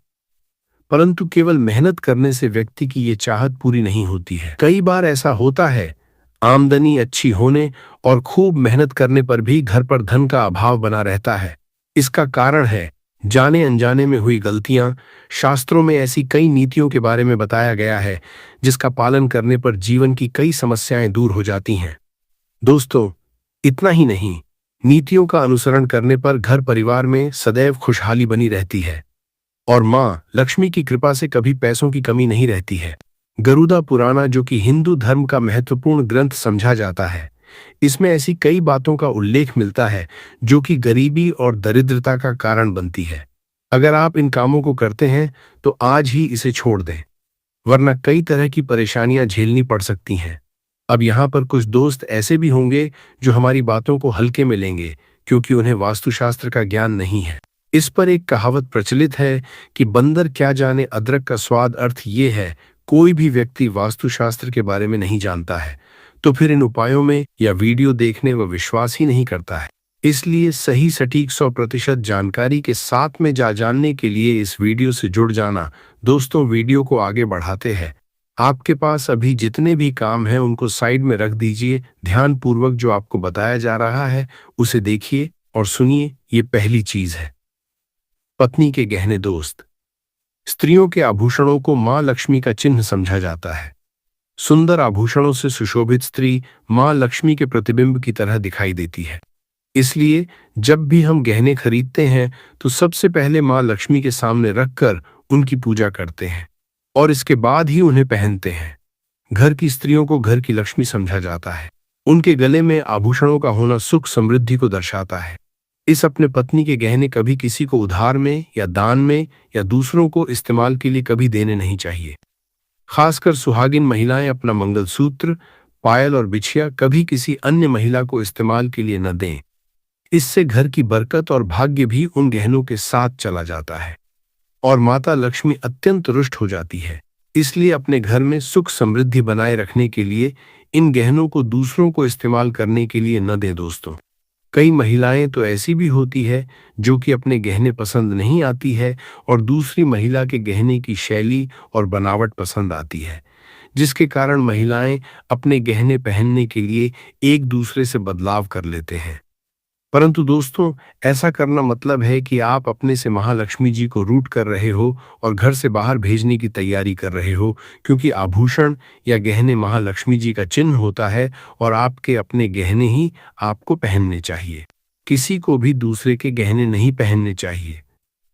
परंतु केवल मेहनत करने से व्यक्ति की ये चाहत पूरी नहीं होती है। कई बार ऐसा होता है, आमदनी अच्छी होने और खूब मेहनत करने पर भी घर पर धन का अभाव बना रहता है। इसका कारण है जाने अनजाने में हुई गलतियां। शास्त्रों में ऐसी कई नीतियों के बारे में बताया गया है जिसका पालन करने पर जीवन की कई समस्याएं दूर हो जाती हैं। दोस्तों, इतना ही नहीं, नीतियों का अनुसरण करने पर घर परिवार में सदैव खुशहाली बनी रहती है और मां लक्ष्मी की कृपा से कभी पैसों की कमी नहीं रहती है। गरुड़ा पुराना, जो कि हिंदू धर्म का महत्वपूर्ण ग्रंथ समझा जाता है, इसमें ऐसी कई बातों का उल्लेख मिलता है जो कि गरीबी और दरिद्रता का कारण बनती है। अगर आप इन कामों को करते हैं तो आज ही इसे छोड़ दें, वरना कई तरह की परेशानियां झेलनी पड़ सकती हैं। अब यहाँ पर कुछ दोस्त ऐसे भी होंगे जो हमारी बातों को हल्के में लेंगे क्योंकि उन्हें वास्तुशास्त्र का ज्ञान नहीं है। इस पर एक कहावत प्रचलित है कि बंदर क्या जाने अदरक का स्वाद। अर्थ ये है, कोई भी व्यक्ति वास्तुशास्त्र के बारे में नहीं जानता है तो फिर इन उपायों में या वीडियो देखने व विश्वास ही नहीं करता है। इसलिए सही सटीक 100% जानकारी के साथ में जानने के लिए इस वीडियो से जुड़ जाना। दोस्तों, वीडियो को आगे बढ़ाते हैं। आपके पास अभी जितने भी काम हैं उनको साइड में रख दीजिए। ध्यानपूर्वक जो आपको बताया जा रहा है उसे देखिए और सुनिए। ये पहली चीज है पत्नी के गहने। दोस्त, स्त्रियों के आभूषणों को मां लक्ष्मी का चिन्ह समझा जाता है। सुंदर आभूषणों से सुशोभित स्त्री मां लक्ष्मी के प्रतिबिंब की तरह दिखाई देती है। इसलिए जब भी हम गहने खरीदते हैं तो सबसे पहले मां लक्ष्मी के सामने रखकर उनकी पूजा करते हैं और इसके बाद ही उन्हें पहनते हैं। घर की स्त्रियों को घर की लक्ष्मी समझा जाता है। उनके गले में आभूषणों का होना सुख समृद्धि को दर्शाता है। इस अपने पत्नी के गहने कभी किसी को उधार में या दान में या दूसरों को इस्तेमाल के लिए कभी देने नहीं चाहिए। खासकर सुहागिन महिलाएं अपना मंगलसूत्र, पायल और बिछिया कभी किसी अन्य महिला को इस्तेमाल के लिए न दें। इससे घर की बरकत और भाग्य भी उन गहनों के साथ चला जाता है और माता लक्ष्मी अत्यंत रुष्ट हो जाती है। इसलिए अपने घर में सुख समृद्धि बनाए रखने के लिए इन गहनों को दूसरों को इस्तेमाल करने के लिए न दें। दोस्तों, कई महिलाएं तो ऐसी भी होती है जो कि अपने गहने पसंद नहीं आती है और दूसरी महिला के गहने की शैली और बनावट पसंद आती है, जिसके कारण महिलाएं अपने गहने पहनने के लिए एक दूसरे से बदलाव कर लेते हैं। परंतु दोस्तों, ऐसा करना मतलब है कि आप अपने से महालक्ष्मी जी को रूठ कर रहे हो और घर से बाहर भेजने की तैयारी कर रहे हो, क्योंकि आभूषण या गहने महालक्ष्मी जी का चिन्ह होता है और आपके अपने गहने ही आपको पहनने चाहिए। किसी को भी दूसरे के गहने नहीं पहनने चाहिए।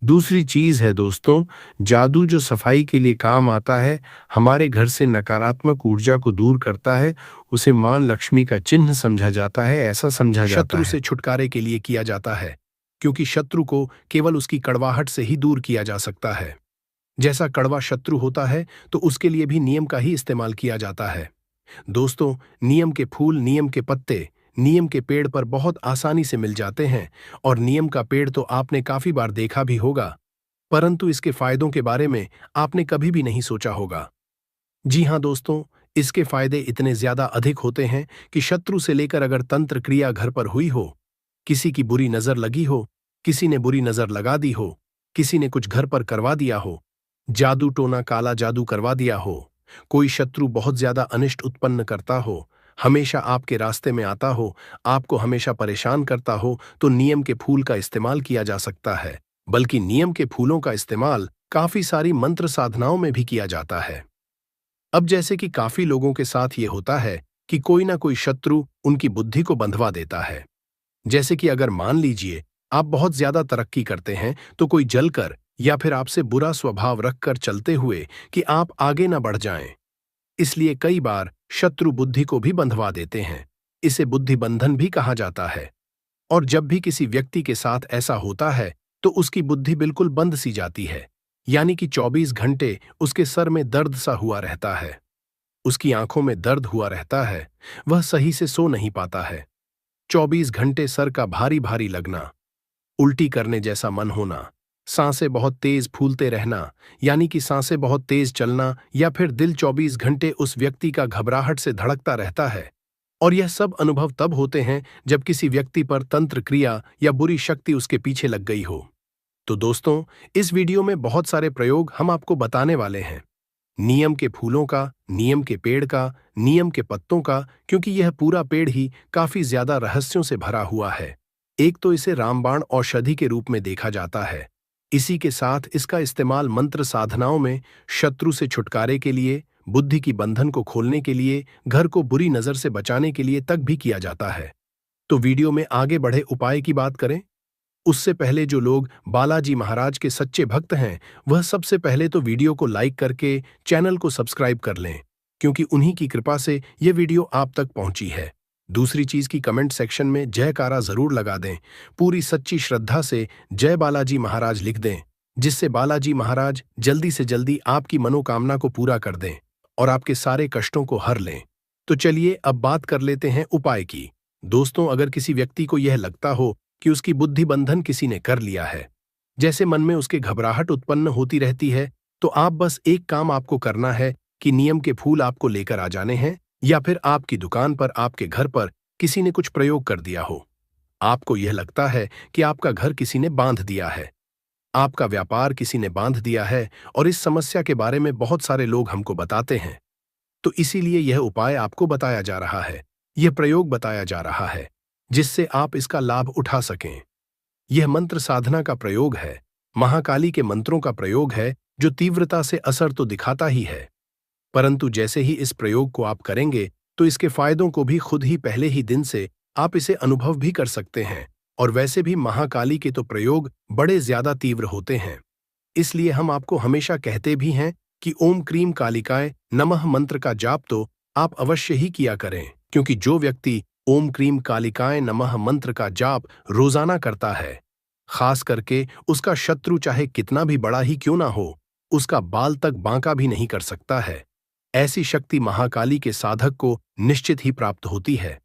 दूसरी चीज है दोस्तों, जादू, जो सफाई के लिए काम आता है, हमारे घर से नकारात्मक ऊर्जा को दूर करता है, उसे मां लक्ष्मी का चिन्ह समझा जाता है। ऐसा समझा जाता है शत्रु से छुटकारे के लिए किया जाता है, क्योंकि शत्रु को केवल उसकी कड़वाहट से ही दूर किया जा सकता है। जैसा कड़वा शत्रु होता है तो उसके लिए भी नियम का ही इस्तेमाल किया जाता है। दोस्तों, नियम के फूल, नियम के पत्ते नियम के पेड़ पर बहुत आसानी से मिल जाते हैं और नियम का पेड़ तो आपने काफी बार देखा भी होगा, परंतु इसके फायदों के बारे में आपने कभी भी नहीं सोचा होगा। जी हाँ दोस्तों, इसके फायदे इतने ज्यादा अधिक होते हैं कि शत्रु से लेकर अगर तंत्र क्रिया घर पर हुई हो, किसी की बुरी नजर लगी हो, किसी ने बुरी नजर लगा दी हो, किसी ने कुछ घर पर करवा दिया हो, जादू टोना काला जादू करवा दिया हो, कोई शत्रु बहुत ज्यादा अनिष्ट उत्पन्न करता हो, हमेशा आपके रास्ते में आता हो, आपको हमेशा परेशान करता हो, तो नियम के फूल का इस्तेमाल किया जा सकता है। बल्कि नियम के फूलों का इस्तेमाल काफी सारी मंत्र साधनाओं में भी किया जाता है। अब जैसे कि काफी लोगों के साथ ये होता है कि कोई ना कोई शत्रु उनकी बुद्धि को बंधवा देता है। जैसे कि अगर मान लीजिए आप बहुत ज्यादा तरक्की करते हैं तो कोई जलकर या फिर आपसे बुरा स्वभाव रखकर चलते हुए कि आप आगे न बढ़ जाएं। इसलिए कई बार शत्रु बुद्धि को भी बंधवा देते हैं। इसे बुद्धि बंधन भी कहा जाता है। और जब भी किसी व्यक्ति के साथ ऐसा होता है तो उसकी बुद्धि बिल्कुल बंद सी जाती है, यानी कि 24 घंटे उसके सर में दर्द सा हुआ रहता है, उसकी आंखों में दर्द हुआ रहता है, वह सही से सो नहीं पाता है। 24 घंटे सर का भारी भारी लगना, उल्टी करने जैसा मन होना, सांसें बहुत तेज फूलते रहना, यानी कि सांसें बहुत तेज चलना, या फिर दिल 24 घंटे उस व्यक्ति का घबराहट से धड़कता रहता है। और यह सब अनुभव तब होते हैं जब किसी व्यक्ति पर तंत्र क्रिया या बुरी शक्ति उसके पीछे लग गई हो। तो दोस्तों, इस वीडियो में बहुत सारे प्रयोग हम आपको बताने वाले हैं। नियम के फूलों का, नियम के पेड़ का, नियम के पत्तों का, क्योंकि यह पूरा पेड़ ही काफी ज्यादा रहस्यों से भरा हुआ है। एक तो इसे रामबाण औषधि के रूप में देखा जाता है। इसी के साथ इसका इस्तेमाल मंत्र साधनाओं में, शत्रु से छुटकारे के लिए, बुद्धि की बंधन को खोलने के लिए, घर को बुरी नजर से बचाने के लिए तक भी किया जाता है। तो वीडियो में आगे बढ़े उपाय की बात करें, उससे पहले जो लोग बालाजी महाराज के सच्चे भक्त हैं, वह सबसे पहले तो वीडियो को लाइक करके चैनल को सब्सक्राइब कर लें, क्योंकि उन्हीं की कृपा से यह वीडियो आप तक पहुंची है। दूसरी चीज की कमेंट सेक्शन में जयकारा जरूर लगा दें, पूरी सच्ची श्रद्धा से जय बालाजी महाराज लिख दें, जिससे बालाजी महाराज जल्दी से जल्दी आपकी मनोकामना को पूरा कर दें और आपके सारे कष्टों को हर लें। तो चलिए अब बात कर लेते हैं उपाय की। दोस्तों, अगर किसी व्यक्ति को यह लगता हो कि उसकी बुद्धि बंधन किसी ने कर लिया है, जैसे मन में उसके घबराहट उत्पन्न होती रहती है, तो आप बस एक काम आपको करना है कि नियम के फूल आपको लेकर आ जाने हैं, या फिर आपकी दुकान पर, आपके घर पर किसी ने कुछ प्रयोग कर दिया हो। आपको यह लगता है कि आपका घर किसी ने बांध दिया है, आपका व्यापार किसी ने बांध दिया है, और इस समस्या के बारे में बहुत सारे लोग हमको बताते हैं। तो इसीलिए यह उपाय आपको बताया जा रहा है, यह प्रयोग बताया जा रहा है, जिससे आप इसका लाभ उठा सकें। यह मंत्र साधना का प्रयोग है, महाकाली के मंत्रों का प्रयोग है, जो तीव्रता से असर तो दिखाता ही है, परंतु जैसे ही इस प्रयोग को आप करेंगे तो इसके फायदों को भी खुद ही पहले ही दिन से आप इसे अनुभव भी कर सकते हैं। और वैसे भी महाकाली के तो प्रयोग बड़े ज्यादा तीव्र होते हैं, इसलिए हम आपको हमेशा कहते भी हैं कि ओम क्रीम कालिकाय नमः मंत्र का जाप तो आप अवश्य ही किया करें, क्योंकि जो व्यक्ति ओम क्रीम कालिकाय नमः मंत्र का जाप रोजाना करता है, खास करके उसका शत्रु चाहे कितना भी बड़ा ही क्यों ना हो, उसका बाल तक बांका भी नहीं कर सकता है। ऐसी शक्ति महाकाली के साधक को निश्चित ही प्राप्त होती है,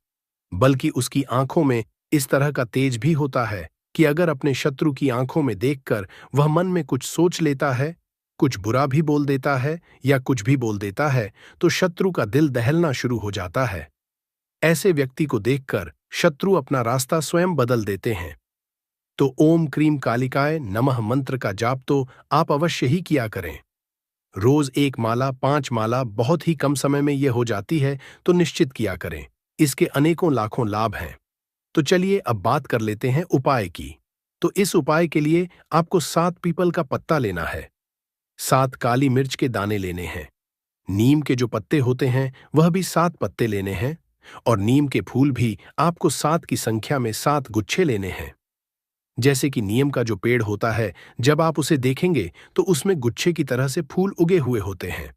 बल्कि उसकी आंखों में इस तरह का तेज भी होता है कि अगर अपने शत्रु की आंखों में देखकर वह मन में कुछ सोच लेता है, कुछ बुरा भी बोल देता है या कुछ भी बोल देता है, तो शत्रु का दिल दहलना शुरू हो जाता है। ऐसे व्यक्ति को देखकर शत्रु अपना रास्ता स्वयं बदल देते हैं। तो ओम क्रीम कालिकाय नमः मंत्र का जाप तो आप अवश्य ही किया करें। रोज 1 माला, 5 माला बहुत ही कम समय में यह हो जाती है, तो निश्चित किया करें। इसके अनेकों लाखों लाभ हैं। तो चलिए अब बात कर लेते हैं उपाय की। तो इस उपाय के लिए आपको 7 पीपल का पत्ता लेना है, 7 काली मिर्च के दाने लेने हैं, नीम के जो पत्ते होते हैं वह भी 7 पत्ते लेने हैं, और नीम के फूल भी आपको 7 की संख्या में 7 गुच्छे लेने हैं। जैसे कि नीम का जो पेड़ होता है, जब आप उसे देखेंगे तो उसमें गुच्छे की तरह से फूल उगे हुए होते हैं,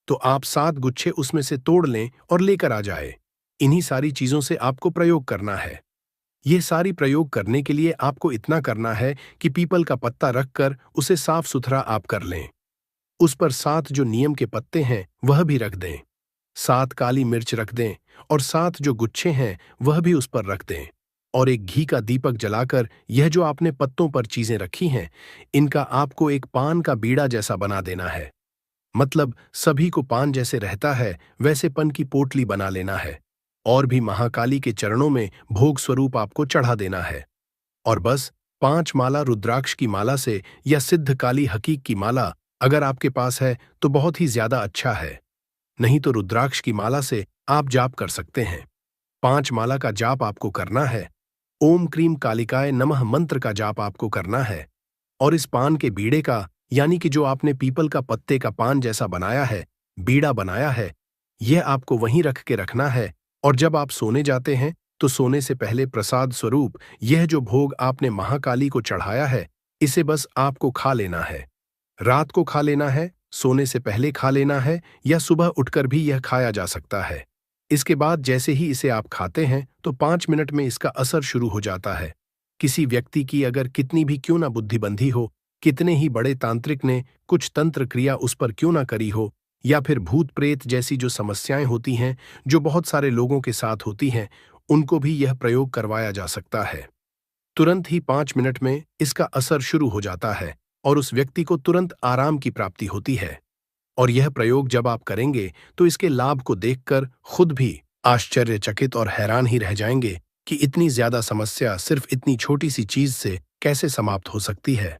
तो आप 7 गुच्छे उसमें से तोड़ लें और लेकर आ जाए। इन्हीं सारी चीजों से आपको प्रयोग करना है। ये सारी प्रयोग करने के लिए आपको इतना करना है कि पीपल का पत्ता रखकर उसे साफ सुथरा आप कर लें। उस पर 7 जो नीम के पत्ते हैं वह भी रख दें, 7 काली मिर्च रख दें, और 7 जो गुच्छे हैं वह भी उस पर रख दें, और एक घी का दीपक जलाकर यह जो आपने पत्तों पर चीजें रखी हैं, इनका आपको एक पान का बीड़ा जैसा बना देना है। मतलब सभी को पान जैसे रहता है वैसे पन की पोटली बना लेना है, और भी महाकाली के चरणों में भोग स्वरूप आपको चढ़ा देना है। और बस 5 माला रुद्राक्ष की माला से या सिद्ध काली हकीक की माला अगर आपके पास है तो बहुत ही ज्यादा अच्छा है, नहीं तो रुद्राक्ष की माला से आप जाप कर सकते हैं। 5 माला का जाप आपको करना है, ओम क्रीम कालिकाय नमः मंत्र का जाप आपको करना है, और इस पान के बीड़े का, यानी कि जो आपने पीपल का पत्ते का पान जैसा बनाया है, बीड़ा बनाया है, यह आपको वहीं रख के रखना है। और जब आप सोने जाते हैं तो सोने से पहले प्रसाद स्वरूप यह जो भोग आपने महाकाली को चढ़ाया है, इसे बस आपको खा लेना है। रात को खा लेना है, सोने से पहले खा लेना है, या सुबह उठकर भी यह खाया जा सकता है। इसके बाद जैसे ही इसे आप खाते हैं तो 5 मिनट में इसका असर शुरू हो जाता है, किसी व्यक्ति की अगर कितनी भी क्यों ना बुद्धिबंधी हो, कितने ही बड़े तांत्रिक ने कुछ तंत्र क्रिया उस पर क्यों ना करी हो, या फिर भूत प्रेत जैसी जो समस्याएं होती हैं, जो बहुत सारे लोगों के साथ होती हैं, उनको भी यह प्रयोग करवाया जा सकता है। तुरंत ही 5 मिनट में इसका असर शुरू हो जाता है और उस व्यक्ति को तुरंत आराम की प्राप्ति होती है। और यह प्रयोग जब आप करेंगे तो इसके लाभ को देखकर खुद भी आश्चर्यचकित और हैरान ही रह जाएंगे कि इतनी ज्यादा समस्या सिर्फ इतनी छोटी सी चीज से कैसे समाप्त हो सकती है।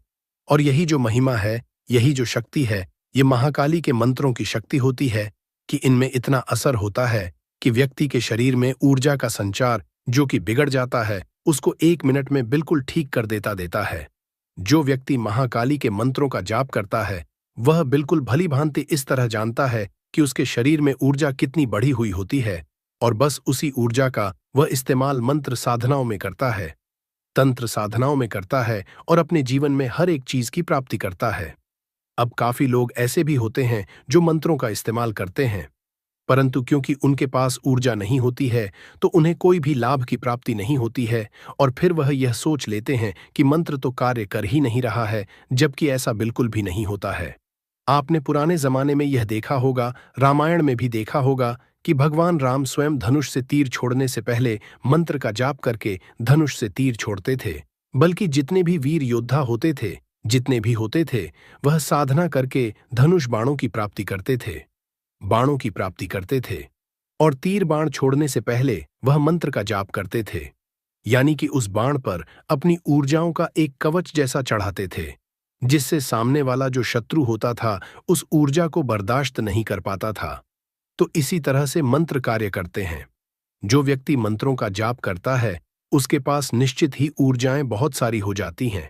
और यही जो महिमा है, यही जो शक्ति है, ये महाकाली के मंत्रों की शक्ति होती है कि इनमें इतना असर होता है कि व्यक्ति के शरीर में ऊर्जा का संचार जो कि बिगड़ जाता है, उसको 1 मिनट में बिल्कुल ठीक कर देता है। जो व्यक्ति महाकाली के मंत्रों का जाप करता है, वह बिल्कुल भली भांति इस तरह जानता है कि उसके शरीर में ऊर्जा कितनी बढ़ी हुई होती है, और बस उसी ऊर्जा का वह इस्तेमाल मंत्र साधनाओं में करता है, तंत्र साधनाओं में करता है और अपने जीवन में हर एक चीज की प्राप्ति करता है। अब काफी लोग ऐसे भी होते हैं जो मंत्रों का इस्तेमाल करते हैं, परंतु क्योंकि उनके पास ऊर्जा नहीं होती है तो उन्हें कोई भी लाभ की प्राप्ति नहीं होती है, और फिर वह यह सोच लेते हैं कि मंत्र तो कार्य कर ही नहीं रहा है, जबकि ऐसा बिल्कुल भी नहीं होता है। आपने पुराने जमाने में यह देखा होगा, रामायण में भी देखा होगा कि भगवान राम स्वयं धनुष से तीर छोड़ने से पहले मंत्र का जाप करके धनुष से तीर छोड़ते थे। बल्कि जितने भी वीर योद्धा होते थे, जितने भी होते थे, वह साधना करके धनुष बाणों की प्राप्ति करते थे, बाणों की प्राप्ति करते थे, और तीर बाण छोड़ने से पहले वह मंत्र का जाप करते थे, यानी कि उस बाण पर अपनी ऊर्जाओं का एक कवच जैसा चढ़ाते थे, जिससे सामने वाला जो शत्रु होता था उस ऊर्जा को बर्दाश्त नहीं कर पाता था। तो इसी तरह से मंत्र कार्य करते हैं। जो व्यक्ति मंत्रों का जाप करता है, उसके पास निश्चित ही ऊर्जाएं बहुत सारी हो जाती हैं,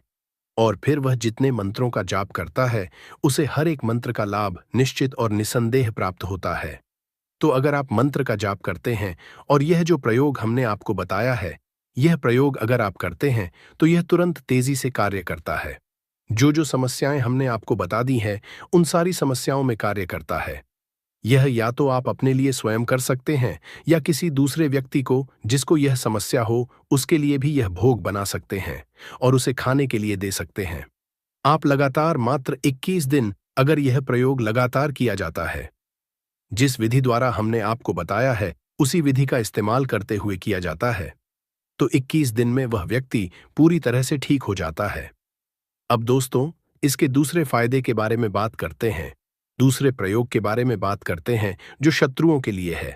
और फिर वह जितने मंत्रों का जाप करता है, उसे हर एक मंत्र का लाभ निश्चित और निसंदेह प्राप्त होता है। तो अगर आप मंत्र का जाप करते हैं और यह जो प्रयोग हमने आपको बताया है, यह प्रयोग अगर आप करते हैं तो यह तुरंत तेजी से कार्य करता है। जो जो समस्याएं हमने आपको बता दी हैं, उन सारी समस्याओं में कार्य करता है। यह या तो आप अपने लिए स्वयं कर सकते हैं, या किसी दूसरे व्यक्ति को जिसको यह समस्या हो उसके लिए भी यह भोग बना सकते हैं और उसे खाने के लिए दे सकते हैं। आप लगातार मात्र 21 दिन अगर यह प्रयोग लगातार किया जाता है, जिस विधि द्वारा हमने आपको बताया है उसी विधि का इस्तेमाल करते हुए किया जाता है, तो 21 दिन में वह व्यक्ति पूरी तरह से ठीक हो जाता है। अब दोस्तों, इसके दूसरे फायदे के बारे में बात करते हैं, दूसरे प्रयोग के बारे में बात करते हैं जो शत्रुओं के लिए है।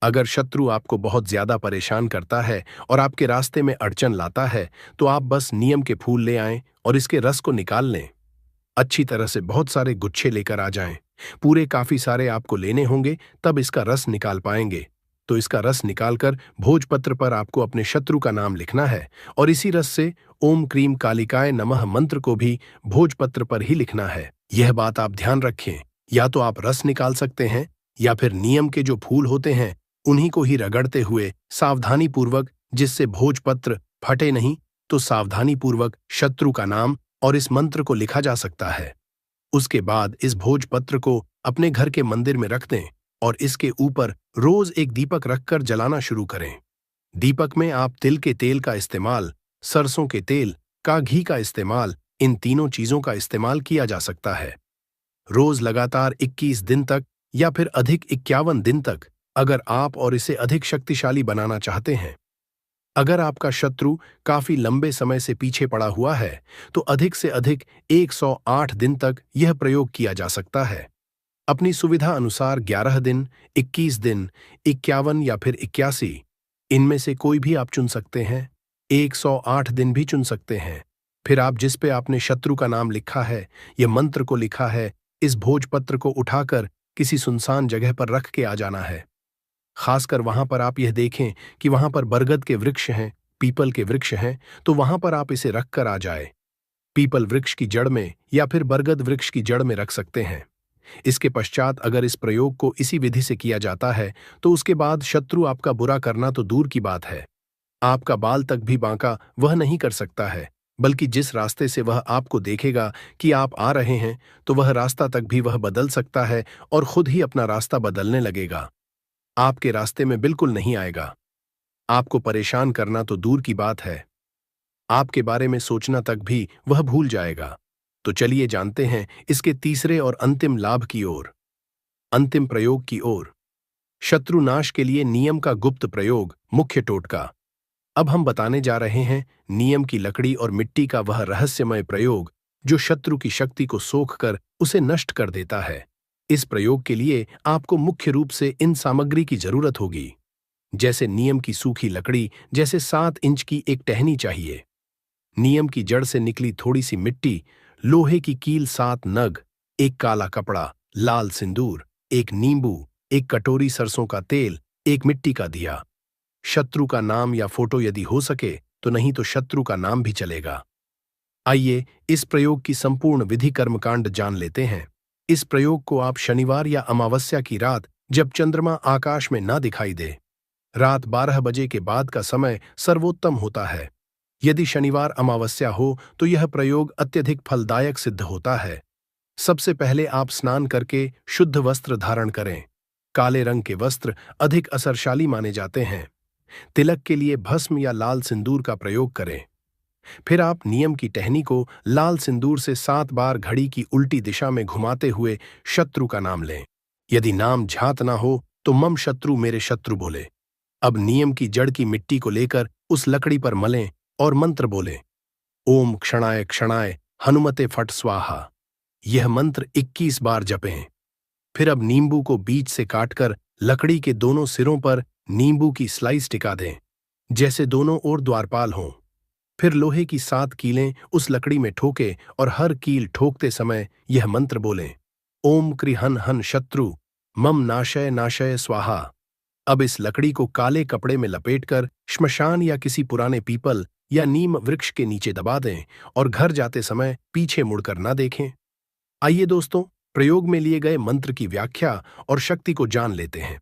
अगर शत्रु आपको बहुत ज्यादा परेशान करता है और आपके रास्ते में अड़चन लाता है, तो आप बस नीम के फूल ले आएं और इसके रस को निकाल लें। अच्छी तरह से बहुत सारे गुच्छे लेकर आ जाएं, पूरे काफी सारे आपको लेने होंगे, तब इसका रस निकाल पाएंगे। तो इसका रस निकालकर भोजपत्र पर आपको अपने शत्रु का नाम लिखना है, और इसी रस से ओम क्रीम कालिकाय नमः मंत्र को भी भोजपत्र पर ही लिखना है। यह बात आप ध्यान रखें, या तो आप रस निकाल सकते हैं, या फिर नीम के जो फूल होते हैं उन्हीं को ही रगड़ते हुए सावधानी पूर्वक, जिससे भोजपत्र फटे नहीं, तो सावधानी पूर्वक शत्रु का नाम और इस मंत्र को लिखा जा सकता है। उसके बाद इस भोजपत्र को अपने घर के मंदिर में रख दें और इसके ऊपर रोज एक दीपक रखकर जलाना शुरू करें। दीपक में आप तिल के तेल का इस्तेमाल, सरसों के तेल का घी का इस्तेमाल, इन तीनों चीजों का इस्तेमाल किया जा सकता है। रोज लगातार 21 दिन तक या फिर अधिक 51 दिन तक, अगर आप और इसे अधिक शक्तिशाली बनाना चाहते हैं। अगर आपका शत्रु काफी लंबे समय से पीछे पड़ा हुआ है, तो अधिक से अधिक 108 दिन तक यह प्रयोग किया जा सकता है। अपनी सुविधा अनुसार 11 दिन, 21 दिन, 51 या फिर 81, इनमें से कोई भी आप चुन सकते हैं। 108 दिन भी चुन सकते हैं। फिर आप जिस पे आपने शत्रु का नाम लिखा है, यह मंत्र को लिखा है, इस भोजपत्र को उठाकर किसी सुनसान जगह पर रख के आ जाना है। खासकर वहां पर आप यह देखें कि वहां पर बरगद के वृक्ष हैं, पीपल के वृक्ष हैं, तो वहां पर आप इसे रखकर आ जाए। पीपल वृक्ष की जड़ में या फिर बरगद वृक्ष की जड़ में रख सकते हैं। इसके पश्चात अगर इस प्रयोग को इसी विधि से किया जाता है, तो उसके बाद शत्रु आपका बुरा करना तो दूर की बात है, आपका बाल तक भी बांका वह नहीं कर सकता है, बल्कि जिस रास्ते से वह आपको देखेगा कि आप आ रहे हैं, तो वह रास्ता तक भी वह बदल सकता है और खुद ही अपना रास्ता बदलने लगेगा। आपके रास्ते में बिल्कुल नहीं आएगा। आपको परेशान करना तो दूर की बात है, आपके बारे में सोचना तक भी वह भूल जाएगा। तो चलिए जानते हैं इसके तीसरे और अंतिम लाभ की ओर, अंतिम प्रयोग की ओर। शत्रुनाश के लिए नियम का गुप्त प्रयोग, मुख्य टोटका। अब हम बताने जा रहे हैं नियम की लकड़ी और मिट्टी का वह रहस्यमय प्रयोग जो शत्रु की शक्ति को सोखकर उसे नष्ट कर देता है। इस प्रयोग के लिए आपको मुख्य रूप से इन सामग्री की जरूरत होगी, जैसे नियम की सूखी लकड़ी, जैसे 7 इंच की एक टहनी चाहिए, नियम की जड़ से निकली थोड़ी सी मिट्टी, लोहे की कील 7 नग, एक काला कपड़ा, लाल सिंदूर, एक नींबू, एक कटोरी सरसों का तेल, एक मिट्टी का दिया। शत्रु का नाम या फोटो यदि हो सके तो, नहीं तो शत्रु का नाम भी चलेगा। आइए इस प्रयोग की संपूर्ण विधि कर्मकांड जान लेते हैं। इस प्रयोग को आप शनिवार या अमावस्या की रात, जब चंद्रमा आकाश में ना दिखाई दे, रात 12 बजे के बाद का समय सर्वोत्तम होता है। यदि शनिवार अमावस्या हो तो यह प्रयोग अत्यधिक फलदायक सिद्ध होता है। सबसे पहले आप स्नान करके शुद्ध वस्त्र धारण करें। काले रंग के वस्त्र अधिक असरशाली माने जाते हैं। तिलक के लिए भस्म या लाल सिंदूर का प्रयोग करें। फिर आप नियम की टहनी को लाल सिंदूर से 7 बार घड़ी की उल्टी दिशा में घुमाते हुए शत्रु का नाम लें। यदि नाम झात ना हो तो मम शत्रु मेरे शत्रु बोले। अब नियम की जड़ की मिट्टी को लेकर उस लकड़ी पर मलें और मंत्र बोलें, ओम क्षणाय क्षणाय हनुमते फट स्वाहा। यह मंत्र 21 बार जपें। फिर अब नींबू को बीच से काटकर लकड़ी के दोनों सिरों पर नींबू की स्लाइस टिका दें, जैसे दोनों ओर द्वारपाल हों। फिर लोहे की 7 कीलें उस लकड़ी में ठोके और हर कील ठोकते समय यह मंत्र बोलें, ओम क्रि हन हन शत्रु मम नाशय नाशय स्वाहा। अब इस लकड़ी को काले कपड़े में लपेटकर श्मशान या किसी पुराने पीपल या नीम वृक्ष के नीचे दबा दें और घर जाते समय पीछे मुड़कर ना देखें। आइए दोस्तों, प्रयोग में लिए गए मंत्र की व्याख्या और शक्ति को जान लेते हैं।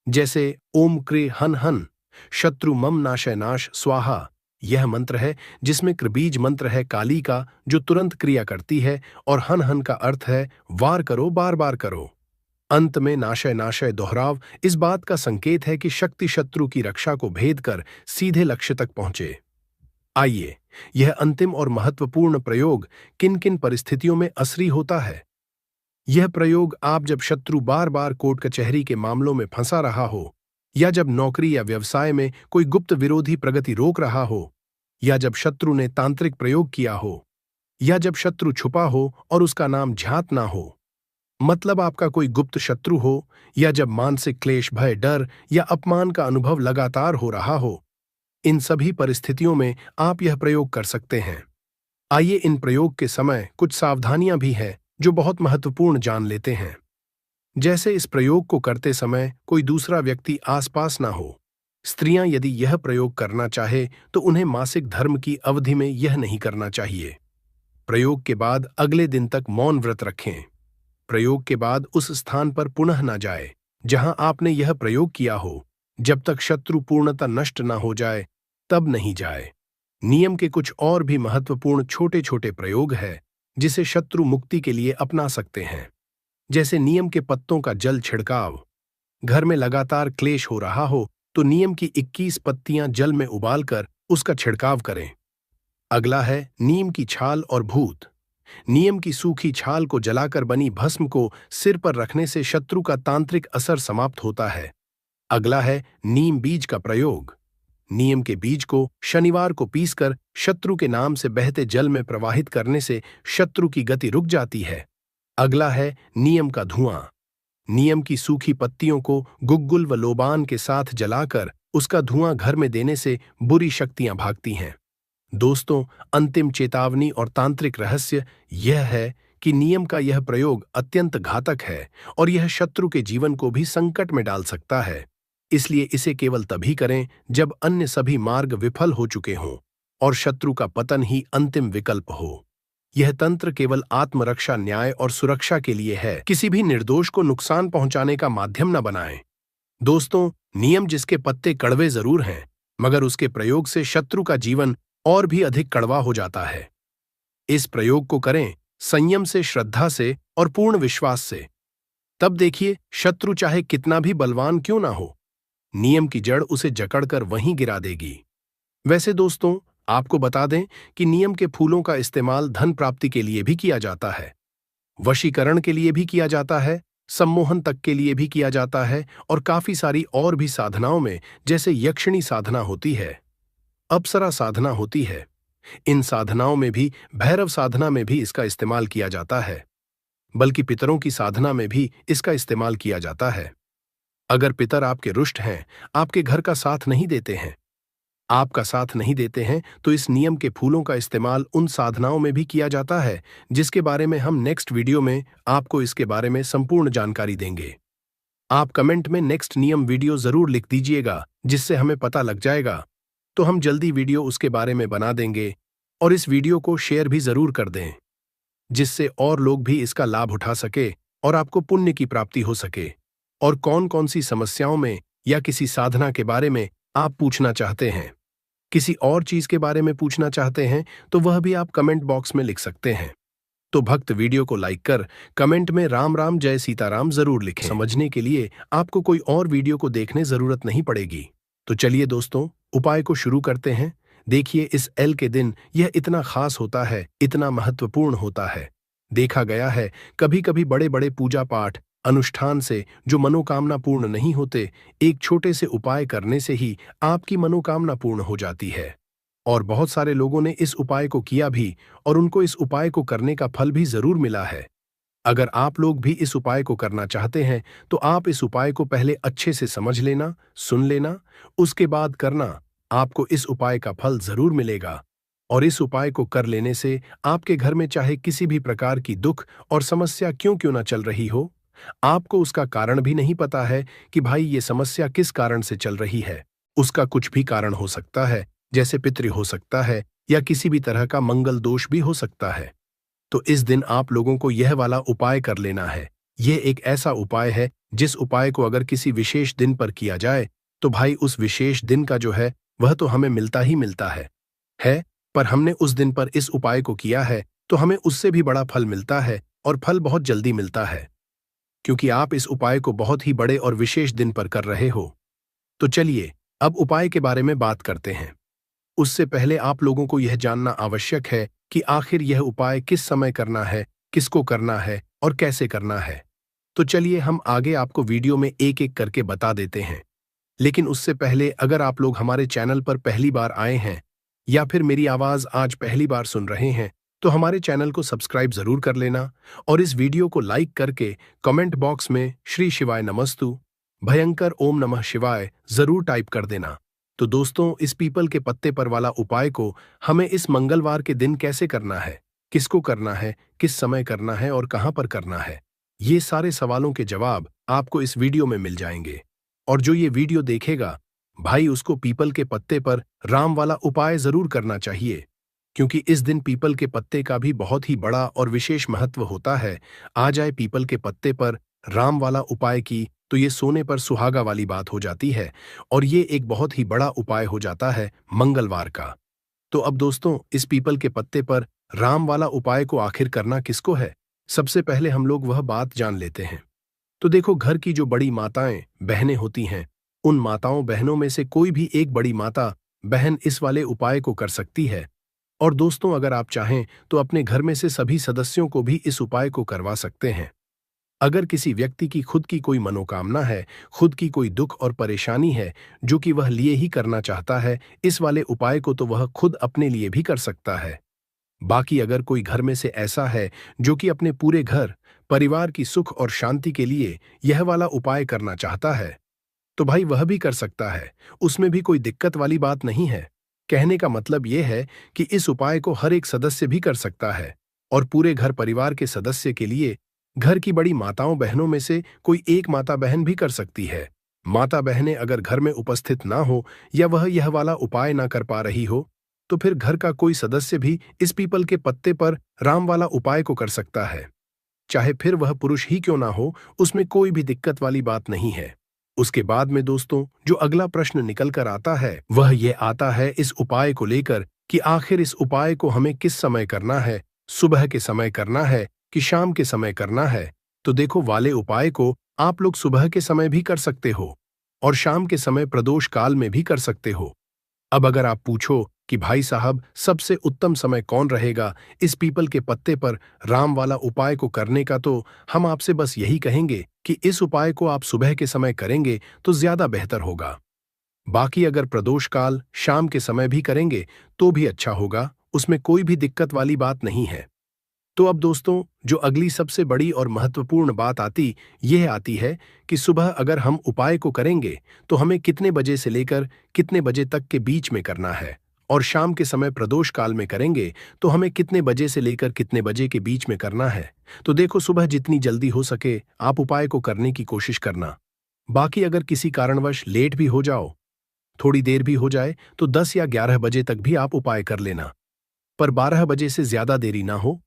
जैसे ओम क्रे हन हन शत्रु मम नाशय नाश स्वाहा, यह मंत्र है जिसमें कृबीज मंत्र है काली का, जो तुरंत क्रिया करती है, और हन हन का अर्थ है वार करो, बार बार करो। अंत में नाशय नाशय दोहराव इस बात का संकेत है कि शक्ति शत्रु की रक्षा को भेद कर सीधे लक्ष्य तक पहुंचे। आइए, यह अंतिम और महत्वपूर्ण प्रयोग किन किन परिस्थितियों में असरी होता है। यह प्रयोग आप जब शत्रु बार बार कोर्ट कचहरी के मामलों में फंसा रहा हो, या जब नौकरी या व्यवसाय में कोई गुप्त विरोधी प्रगति रोक रहा हो, या जब शत्रु ने तांत्रिक प्रयोग किया हो, या जब शत्रु छुपा हो और उसका नाम झात ना हो, मतलब आपका कोई गुप्त शत्रु हो, या जब मानसिक क्लेश, भय, डर या अपमान का अनुभव लगातार हो रहा हो, इन सभी परिस्थितियों में आप यह प्रयोग कर सकते हैं। आइए इन प्रयोग के समय कुछ सावधानियां भी हैं जो बहुत महत्वपूर्ण जान लेते हैं। जैसे इस प्रयोग को करते समय कोई दूसरा व्यक्ति आसपास ना हो। स्त्रियां यदि यह प्रयोग करना चाहे तो उन्हें मासिक धर्म की अवधि में यह नहीं करना चाहिए। प्रयोग के बाद अगले दिन तक मौन व्रत रखें। प्रयोग के बाद उस स्थान पर पुनः ना जाए जहां आपने यह प्रयोग किया हो। जब तक शत्रु पूर्णतः नष्ट ना हो जाए तब नहीं जाए। नियम के कुछ और भी महत्वपूर्ण छोटे छोटे प्रयोग हैं जिसे शत्रु मुक्ति के लिए अपना सकते हैं। जैसे नियम के पत्तों का जल छिड़काव। घर में लगातार क्लेश हो रहा हो तो नियम की 21 पत्तियां जल में उबालकर उसका छिड़काव करें। अगला है नीम की छाल और भूत। नियम की सूखी छाल को जलाकर बनी भस्म को सिर पर रखने से शत्रु का तांत्रिक असर समाप्त होता है। अगला है नीम बीज का प्रयोग। नियम के बीज को शनिवार को पीसकर शत्रु के नाम से बहते जल में प्रवाहित करने से शत्रु की गति रुक जाती है। अगला है नियम का धुआं। नियम की सूखी पत्तियों को गुग्गुल व लोबान के साथ जलाकर उसका धुआं घर में देने से बुरी शक्तियां भागती हैं। दोस्तों, अंतिम चेतावनी और तांत्रिक रहस्य यह है कि नियम का यह प्रयोग अत्यंत घातक है और यह शत्रु के जीवन को भी संकट में डाल सकता है। इसलिए इसे केवल तभी करें जब अन्य सभी मार्ग विफल हो चुके हों और शत्रु का पतन ही अंतिम विकल्प हो। यह तंत्र केवल आत्मरक्षा, न्याय और सुरक्षा के लिए है। किसी भी निर्दोष को नुकसान पहुंचाने का माध्यम न बनाएं। दोस्तों, नियम जिसके पत्ते कड़वे जरूर हैं, मगर उसके प्रयोग से शत्रु का जीवन और भी अधिक कड़वा हो जाता है। इस प्रयोग को करें संयम से, श्रद्धा से और पूर्ण विश्वास से। तब देखिए, शत्रु चाहे कितना भी बलवान क्यों ना हो, नियम की जड़ उसे जकड़कर वहीं गिरा देगी। वैसे दोस्तों, आपको बता दें कि नीम के फूलों का इस्तेमाल धन प्राप्ति के लिए भी किया जाता है, वशीकरण के लिए भी किया जाता है, सम्मोहन तक के लिए भी किया जाता है और काफी सारी और भी साधनाओं में, जैसे यक्षिणी साधना होती है, अप्सरा साधना होती है, इन साधनाओं में भी, भैरव साधना में भी इसका इस्तेमाल किया जाता है, बल्कि पितरों की साधना में भी इसका इस्तेमाल किया जाता है। अगर पितर आपके रुष्ट हैं, आपके घर का साथ नहीं देते हैं, आपका साथ नहीं देते हैं, तो इस नियम के फूलों का इस्तेमाल उन साधनाओं में भी किया जाता है, जिसके बारे में हम नेक्स्ट वीडियो में आपको इसके बारे में संपूर्ण जानकारी देंगे। आप कमेंट में नेक्स्ट नियम वीडियो जरूर लिख दीजिएगा, जिससे हमें पता लग जाएगा, तो हम जल्दी वीडियो उसके बारे में बना देंगे। और इस वीडियो को शेयर भी जरूर कर दें, जिससे और लोग भी इसका लाभ उठा सके और आपको पुण्य की प्राप्ति हो सके। और कौन कौन सी समस्याओं में या किसी साधना के बारे में आप पूछना चाहते हैं, किसी और चीज के बारे में पूछना चाहते हैं, तो वह भी आप कमेंट बॉक्स में लिख सकते हैं। तो भक्त वीडियो को लाइक कर कमेंट में राम राम जय सीताराम जरूर लिखें। समझने के लिए आपको कोई और वीडियो को देखने जरूरत नहीं पड़ेगी। तो चलिए दोस्तों, उपाय को शुरू करते हैं। देखिए, इस एल के दिन यह इतना खास होता है, इतना महत्वपूर्ण होता है। देखा गया है कभी कभी बड़े बड़े पूजा पाठ अनुष्ठान से जो मनोकामना पूर्ण नहीं होते, एक छोटे से उपाय करने से ही आपकी मनोकामना पूर्ण हो जाती है। और बहुत सारे लोगों ने इस उपाय को किया भी और उनको इस उपाय को करने का फल भी जरूर मिला है। अगर आप लोग भी इस उपाय को करना चाहते हैं, तो आप इस उपाय को पहले अच्छे से समझ लेना, सुन लेना, उसके बाद करना। आपको इस उपाय का फल जरूर मिलेगा। और इस उपाय को कर लेने से आपके घर में चाहे किसी भी प्रकार की दुख और समस्या क्यों क्यों ना चल रही हो, आपको उसका कारण भी नहीं पता है कि भाई ये समस्या किस कारण से चल रही है। उसका कुछ भी कारण हो सकता है, जैसे पितृ हो सकता है या किसी भी तरह का मंगल दोष भी हो सकता है। तो इस दिन आप लोगों को यह वाला उपाय कर लेना है। यह एक ऐसा उपाय है जिस उपाय को अगर किसी विशेष दिन पर किया जाए, तो भाई उस विशेष दिन का जो है वह तो हमें मिलता ही मिलता है, पर हमने उस दिन पर इस उपाय को किया है तो हमें उससे भी बड़ा फल मिलता है, और फल बहुत जल्दी मिलता है, क्योंकि आप इस उपाय को बहुत ही बड़े और विशेष दिन पर कर रहे हो। तो चलिए अब उपाय के बारे में बात करते हैं। उससे पहले आप लोगों को यह जानना आवश्यक है कि आखिर यह उपाय किस समय करना है, किसको करना है और कैसे करना है। तो चलिए हम आगे आपको वीडियो में एक एक करके बता देते हैं। लेकिन उससे पहले अगर आप लोग हमारे चैनल पर पहली बार आए हैं या फिर मेरी आवाज आज पहली बार सुन रहे हैं, तो हमारे चैनल को सब्सक्राइब जरूर कर लेना और इस वीडियो को लाइक करके कमेंट बॉक्स में श्री शिवाय नमस्तु, भयंकर ओम नमः शिवाय जरूर टाइप कर देना। तो दोस्तों, इस पीपल के पत्ते पर वाला उपाय को हमें इस मंगलवार के दिन कैसे करना है, किसको करना है, किस समय करना है और कहां पर करना है, ये सारे सवालों के जवाब आपको इस वीडियो में मिल जाएंगे। और जो ये वीडियो देखेगा भाई, उसको पीपल के पत्ते पर राम वाला उपाय जरूर करना चाहिए, क्योंकि इस दिन पीपल के पत्ते का भी बहुत ही बड़ा और विशेष महत्व होता है। आ जाए पीपल के पत्ते पर राम वाला उपाय की, तो ये सोने पर सुहागा वाली बात हो जाती है और ये एक बहुत ही बड़ा उपाय हो जाता है मंगलवार का। तो अब दोस्तों, इस पीपल के पत्ते पर राम वाला उपाय को आखिर करना किसको है, सबसे पहले हम लोग वह बात जान लेते हैं। तो देखो, घर की जो बड़ी माताएं बहनें होती हैं, उन माताओं बहनों में से कोई भी एक बड़ी माता बहन इस वाले उपाय को कर सकती है। और दोस्तों, अगर आप चाहें तो अपने घर में से सभी सदस्यों को भी इस उपाय को करवा सकते हैं। अगर किसी व्यक्ति की खुद की कोई मनोकामना है, खुद की कोई दुख और परेशानी है जो कि वह लिए ही करना चाहता है, इस वाले उपाय को तो वह खुद अपने लिए भी कर सकता है। बाकी अगर कोई घर में से ऐसा है जो कि अपने पूरे घर परिवार की सुख और शांति के लिए यह वाला उपाय करना चाहता है, तो भाई वह भी कर सकता है, उसमें भी कोई दिक्कत वाली बात नहीं है। कहने का मतलब यह है कि इस उपाय को हर एक सदस्य भी कर सकता है और पूरे घर परिवार के सदस्य के लिए घर की बड़ी माताओं बहनों में से कोई एक माता बहन भी कर सकती है। माता बहनें अगर घर में उपस्थित ना हो या वह यह वाला उपाय ना कर पा रही हो, तो फिर घर का कोई सदस्य भी इस पीपल के पत्ते पर राम वाला उपाय को कर सकता है। चाहे फिर वह पुरुष ही क्यों ना हो, उसमें कोई भी दिक्कत वाली बात नहीं है। उसके बाद में दोस्तों, जो अगला प्रश्न निकल कर आता है वह ये आता है इस उपाय को लेकर कि आखिर इस उपाय को हमें किस समय करना है, सुबह के समय करना है कि शाम के समय करना है। तो देखो, वाले उपाय को आप लोग सुबह के समय भी कर सकते हो और शाम के समय प्रदोष काल में भी कर सकते हो। अब अगर आप पूछो कि भाई साहब सबसे उत्तम समय कौन रहेगा इस पीपल के पत्ते पर राम वाला उपाय को करने का, तो हम आपसे बस यही कहेंगे कि इस उपाय को आप सुबह के समय करेंगे तो ज्यादा बेहतर होगा। बाकी अगर प्रदोष काल शाम के समय भी करेंगे तो भी अच्छा होगा, उसमें कोई भी दिक्कत वाली बात नहीं है। तो अब दोस्तों, जो अगली सबसे बड़ी और महत्वपूर्ण बात यह आती है कि सुबह अगर हम उपाय को करेंगे तो हमें कितने बजे से लेकर कितने बजे तक के बीच में करना है, और शाम के समय प्रदोष काल में करेंगे तो हमें कितने बजे से लेकर कितने बजे के बीच में करना है। तो देखो, सुबह जितनी जल्दी हो सके आप उपाय को करने की कोशिश करना। बाकी अगर किसी कारणवश लेट भी हो जाओ, थोड़ी देर भी हो जाए, तो 10 या 11 बजे तक भी आप उपाय कर लेना, पर 12 बजे से ज्यादा देरी ना हो।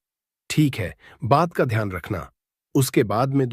ठीक है, बात का ध्यान रखना। उसके बाद में